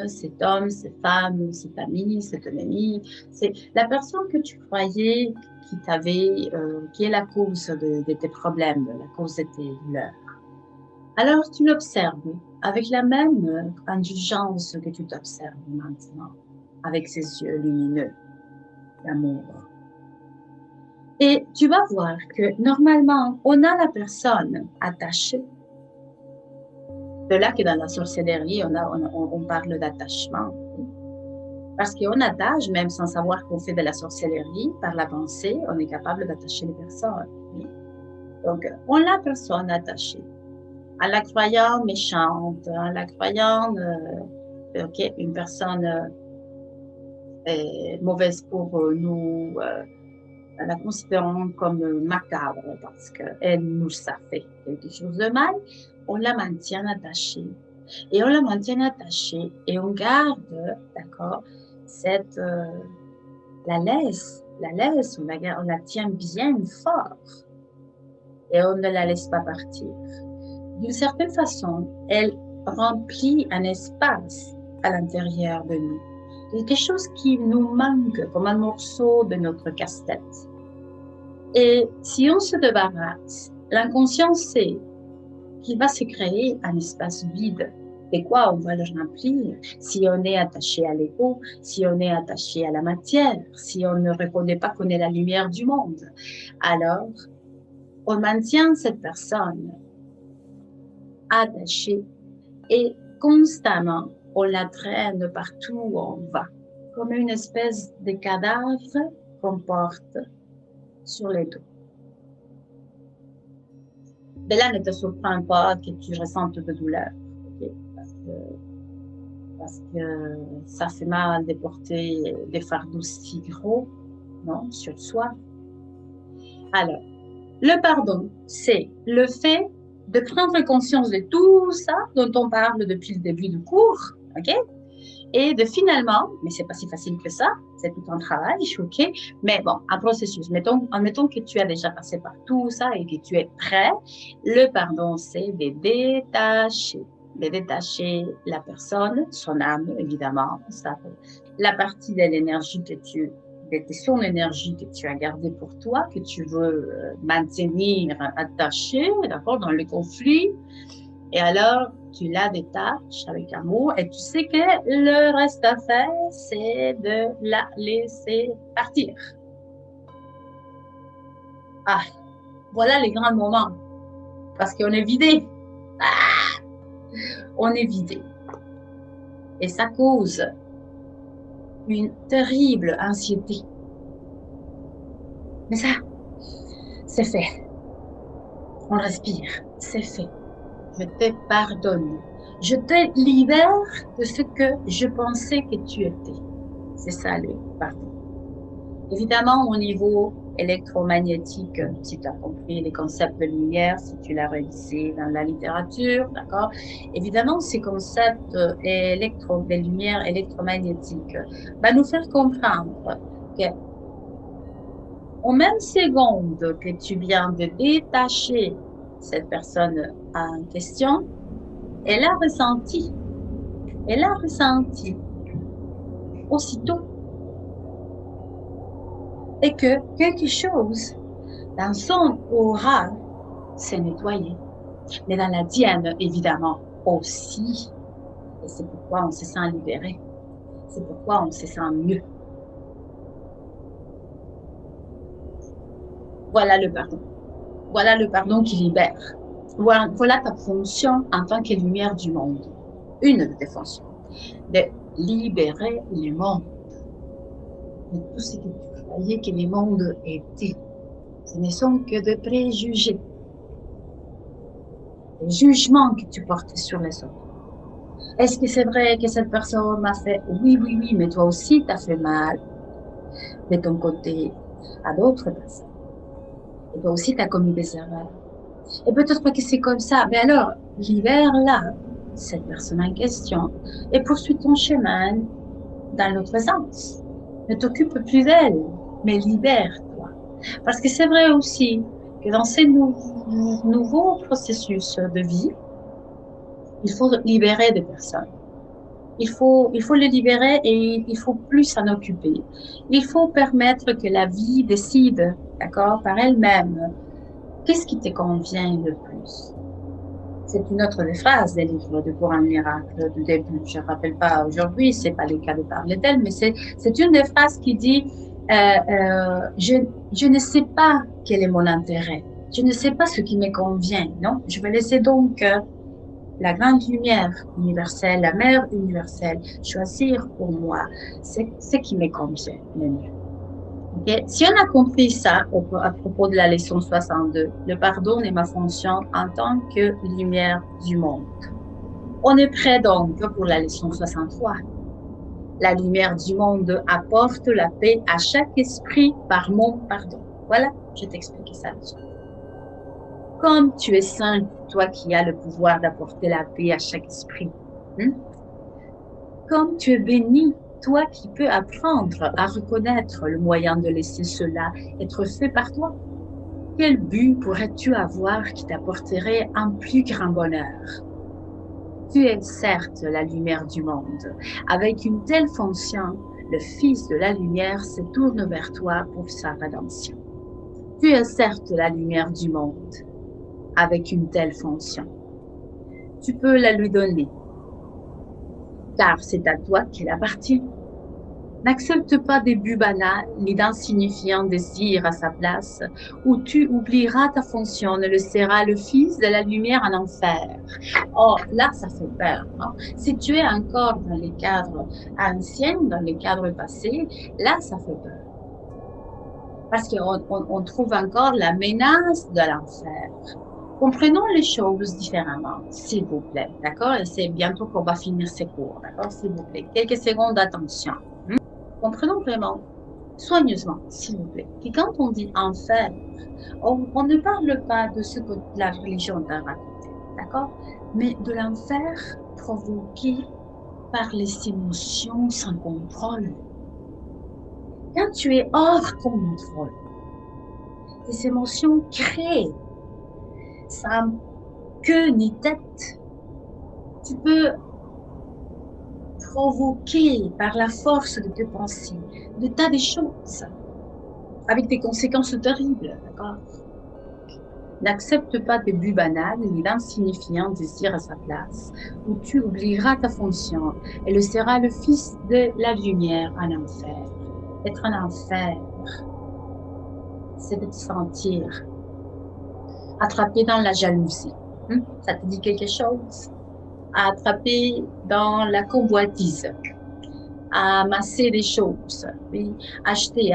cet homme, cette femme, cet ami, cette amie, c'est la personne que tu croyais qui est la cause de tes problèmes, la cause de tes douleurs. Alors, tu l'observes avec la même indulgence que tu t'observes maintenant, avec ses yeux lumineux d'amour. Et tu vas voir que normalement, on a la personne attachée. De là que dans la sorcellerie, on parle d'attachement. Parce qu'on attache, même sans savoir qu'on fait de la sorcellerie, par la pensée, on est capable d'attacher les personnes. Donc, on la personne attachée. En la croyant méchante, en la croyant, okay, une personne mauvaise pour nous, la considérons comme macabre parce qu'elle nous a fait quelque chose de mal, on la maintient attachée. Et on la maintient attachée et on garde, d'accord, la laisse, on la tient bien fort et on ne la laisse pas partir. D'une certaine façon, elle remplit un espace à l'intérieur de nous. Quelque chose qui nous manque comme un morceau de notre casse-tête. Et si on se débarrasse, l'inconscient sait qu'il va se créer un espace vide. Et quoi on va le remplir si on est attaché à l'ego, si on est attaché à la matière, si on ne reconnaît pas qu'on est la lumière du monde. Alors, on maintient cette personne attachée et constamment, on la traîne partout où on va, comme une espèce de cadavre qu'on porte sur les dos. Mais là, ne te surprends pas que tu ressentes de douleur, okay? Parce que ça fait mal de porter des fardeaux si gros, non, sur soi. Alors, le pardon, c'est le fait de prendre conscience de tout ça dont on parle depuis le début du cours, ok? Et de finalement, mais c'est pas si facile que ça, c'est tout un travail, ok? Mais bon, un processus. Admettons que tu as déjà passé par tout ça et que tu es prêt. Le pardon, c'est de détacher la personne, son âme, évidemment, la partie de l'énergie de son énergie que tu as gardée pour toi, que tu veux maintenir attachée, d'accord, dans le conflit. Et alors, tu la détaches avec amour et tu sais que le reste à faire, c'est de la laisser partir. Ah, voilà les grands moments. Parce qu'on est vidé. Ah, on est vidé. Et ça cause une terrible anxiété. Mais ça, c'est fait. On respire, c'est fait. Je te pardonne. Je te libère de ce que je pensais que tu étais. C'est ça le pardon. Évidemment, au niveau électromagnétique, si tu as compris les concepts de lumière, si tu l'as révisé dans la littérature, d'accord? Évidemment, ces concepts de lumière électromagnétique va nous faire comprendre que en même seconde que tu viens de détacher cette personne en question, elle a ressenti aussitôt et que quelque chose dans son aura s'est nettoyé. Mais dans la tienne, évidemment, aussi. Et c'est pourquoi on se sent libéré. C'est pourquoi on se sent mieux. Voilà le pardon. Voilà le pardon qui libère. Voilà ta fonction en tant que lumière du monde. Une de tes fonctions. De libérer le monde de tout ce que tu croyais que le monde était. Ce ne sont que des préjugés, des jugements que tu portes sur les autres. Est-ce que c'est vrai que cette personne m'a fait? Oui, oui, oui, mais toi aussi, tu as fait mal de ton côté à d'autres personnes. Et toi aussi, tu as commis des erreurs. Et peut-être que c'est comme ça. Mais alors, libère-la, cette personne en question, et poursuis ton chemin dans l'autre sens. Ne t'occupe plus d'elle, mais libère-toi. Parce que c'est vrai aussi que dans ces nouveaux processus de vie, il faut libérer des personnes. Il faut les libérer et il faut plus s'en occuper. Il faut permettre que la vie décide, d'accord, par elle-même, qu'est-ce qui te convient le plus. C'est une autre des phrases des livres de Courant Miracle du début. Je ne rappelle pas aujourd'hui, c'est pas le cas de parler d'elle, mais c'est une des phrases qui dit je ne sais pas quel est mon intérêt. Je ne sais pas ce qui me convient, non? Je vais laisser donc la grande lumière universelle, la mère universelle, choisir pour moi ce qui me convient le mieux. Okay? Si on a compris ça à propos de la leçon 62, le pardon est ma fonction en tant que lumière du monde. On est prêt donc pour la leçon 63. La lumière du monde apporte la paix à chaque esprit par mon pardon. Voilà, je t'explique ça déjà. Comme tu es saint, toi qui as le pouvoir d'apporter la paix à chaque esprit. Comme tu es béni, toi qui peux apprendre à reconnaître le moyen de laisser cela être fait par toi. Quel but pourrais-tu avoir qui t'apporterait un plus grand bonheur? Tu es certes la lumière du monde. Avec une telle fonction, le Fils de la lumière se tourne vers toi pour sa rédemption. Tu es certes la lumière du monde. Avec une telle fonction, tu peux la lui donner, car c'est à toi qu'elle appartient. N'accepte pas des buts banals ni d'insignifiants désirs à sa place, ou tu oublieras ta fonction, ne le seras le Fils de la lumière en enfer. Oh, là, ça fait peur. Hein? Si tu es encore dans les cadres anciens, dans les cadres passés, là, ça fait peur. Parce qu'on trouve encore la menace de l'enfer. Comprenons les choses différemment, s'il vous plaît, d'accord? Et c'est bientôt qu'on va finir ces cours, d'accord? S'il vous plaît, quelques secondes d'attention. Comprenons vraiment, soigneusement, s'il vous plaît, que quand on dit enfer, on ne parle pas de ce que la religion t'a raconté, d'accord? Mais de l'enfer provoqué par les émotions sans contrôle. Quand tu es hors contrôle, tes émotions créent sans queue ni tête. Tu peux provoquer par la force de tes pensées des tas de choses avec des conséquences terribles, d'accord? N'accepte pas de buts banals ni d'insignifiants désirs à sa place, où tu oublieras ta fonction et le seras le Fils de la lumière en enfer. Être en enfer, c'est de te sentir attrapé dans la jalousie. Ça te dit quelque chose? Attrapé dans la convoitise, à amasser des choses, oui, acheter,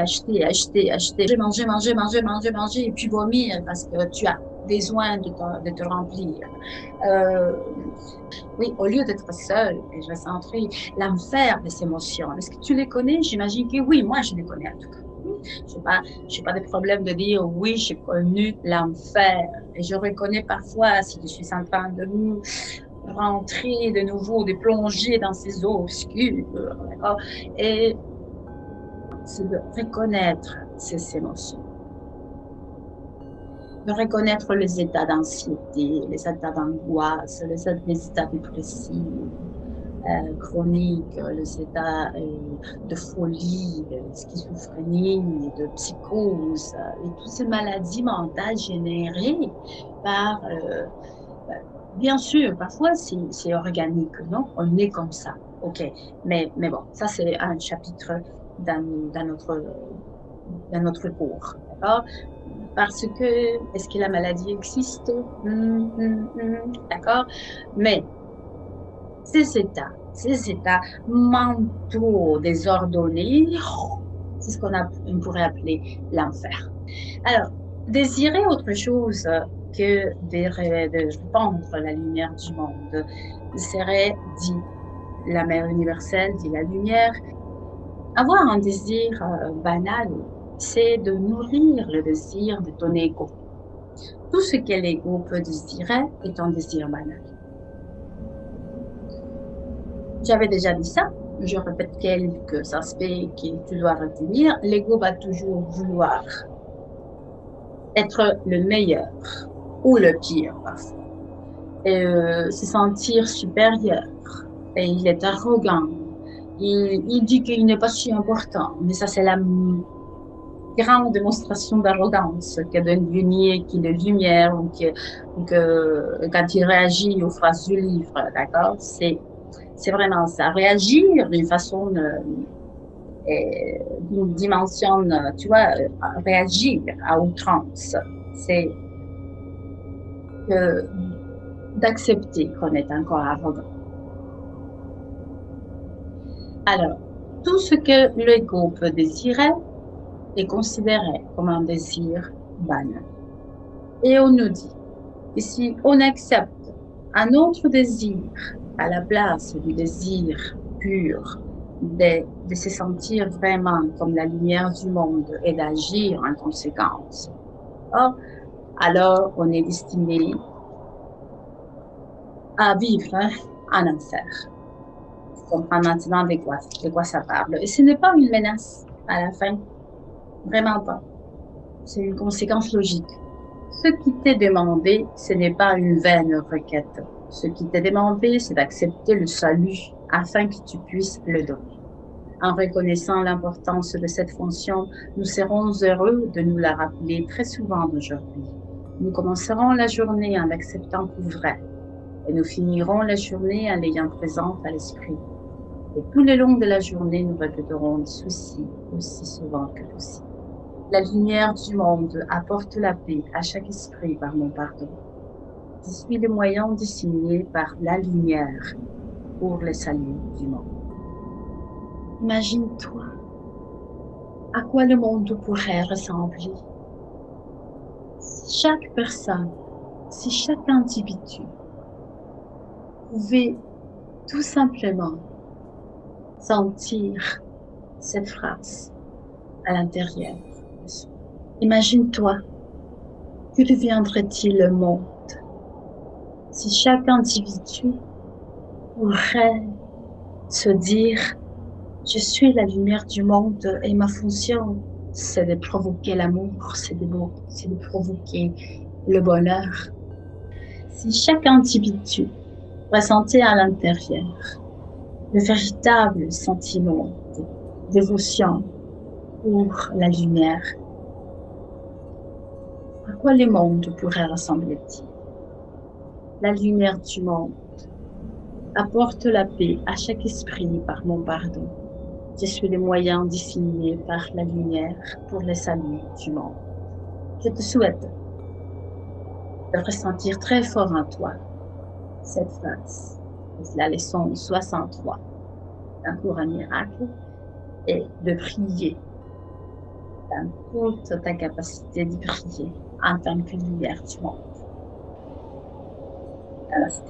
manger, et puis vomir parce que tu as. besoin de te remplir. Euh, oui, au lieu d'être seul et je vais centrer l'enfer des émotions. Est-ce que tu les connais? J'imagine que oui, moi je les connais en tout cas. Je n'ai pas de problème de dire oui, j'ai connu l'enfer. Et je reconnais parfois si je suis en train de rentrer de nouveau, de plonger dans ces eaux obscures, d'accord? Et c'est de reconnaître ces émotions, de reconnaître les états d'anxiété, les états d'angoisse, les états dépressifs, chroniques, les états de folie, de schizophrénie, de psychose, et toutes ces maladies mentales générées par, bien sûr, parfois c'est organique, non? On est comme ça, ok. Mais bon, ça c'est un chapitre dans, dans notre, dans notre cours, d'accord? Parce que, est-ce que la maladie existe? D'accord? Mais ces états mentaux désordonnés, c'est ce on pourrait appeler l'enfer. Alors, désirer autre chose que de répandre la lumière du monde serait, dit la mère universelle, dit la lumière, avoir un désir banal, c'est de nourrir le désir de ton ego. Tout ce que l'ego peut désirer est un désir banal. J'avais déjà dit ça, je répète quelques aspects que tu dois retenir. L'ego va toujours vouloir être le meilleur ou le pire parfois. Se sentir supérieur. Et il est arrogant. Il dit qu'il n'est pas si important, mais ça c'est la grande démonstration d'arrogance que de nier qu'il est lumière ou que quand il réagit aux phrases du livre, d'accord? C'est vraiment ça. Réagir d'une façon, d'une dimension, tu vois, réagir à outrance, c'est d'accepter qu'on est encore arrogant. Alors, tout ce que l'ego peut désirer est considéré comme un désir banal. Et on nous dit, et si on accepte un autre désir à la place du désir pur, de se sentir vraiment comme la lumière du monde et d'agir en conséquence, alors on est destiné à vivre en enfer. Tu comprends maintenant de quoi ça parle. Et ce n'est pas une menace à la fin, vraiment pas. C'est une conséquence logique. Ce qui t'est demandé, ce n'est pas une vaine requête. Ce qui t'est demandé, c'est d'accepter le salut afin que tu puisses le donner. En reconnaissant l'importance de cette fonction, nous serons heureux de nous la rappeler très souvent aujourd'hui. Nous commencerons la journée en l'acceptant pour vrai et nous finirons la journée en l'ayant présente à l'esprit. Et tout le long de la journée, nous répéterons les soucis aussi souvent que possible. La lumière du monde apporte la paix à chaque esprit par mon pardon. Je suis le moyen désigné par la lumière pour le salut du monde. Imagine-toi à quoi le monde pourrait ressembler si chaque personne, si chaque individu pouvait tout simplement sentir cette phrase à l'intérieur. Imagine-toi, que deviendrait-il le monde si chaque individu pourrait se dire « Je suis la lumière du monde et ma fonction, c'est de provoquer l'amour, c'est de provoquer le bonheur. » Si chaque individu ressentait à l'intérieur le véritable sentiment de dévotion pour la lumière, à quoi le monde pourrait ressembler-il? La lumière du monde apporte la paix à chaque esprit par mon pardon. Je suis le moyen désigné par la lumière pour le salut du monde. Je te souhaite de ressentir très fort en toi cette phrase. C'est la leçon 63 d'un cours à miracle et de prier dans toute ta capacité de prier en tant qu'universement. Namaste.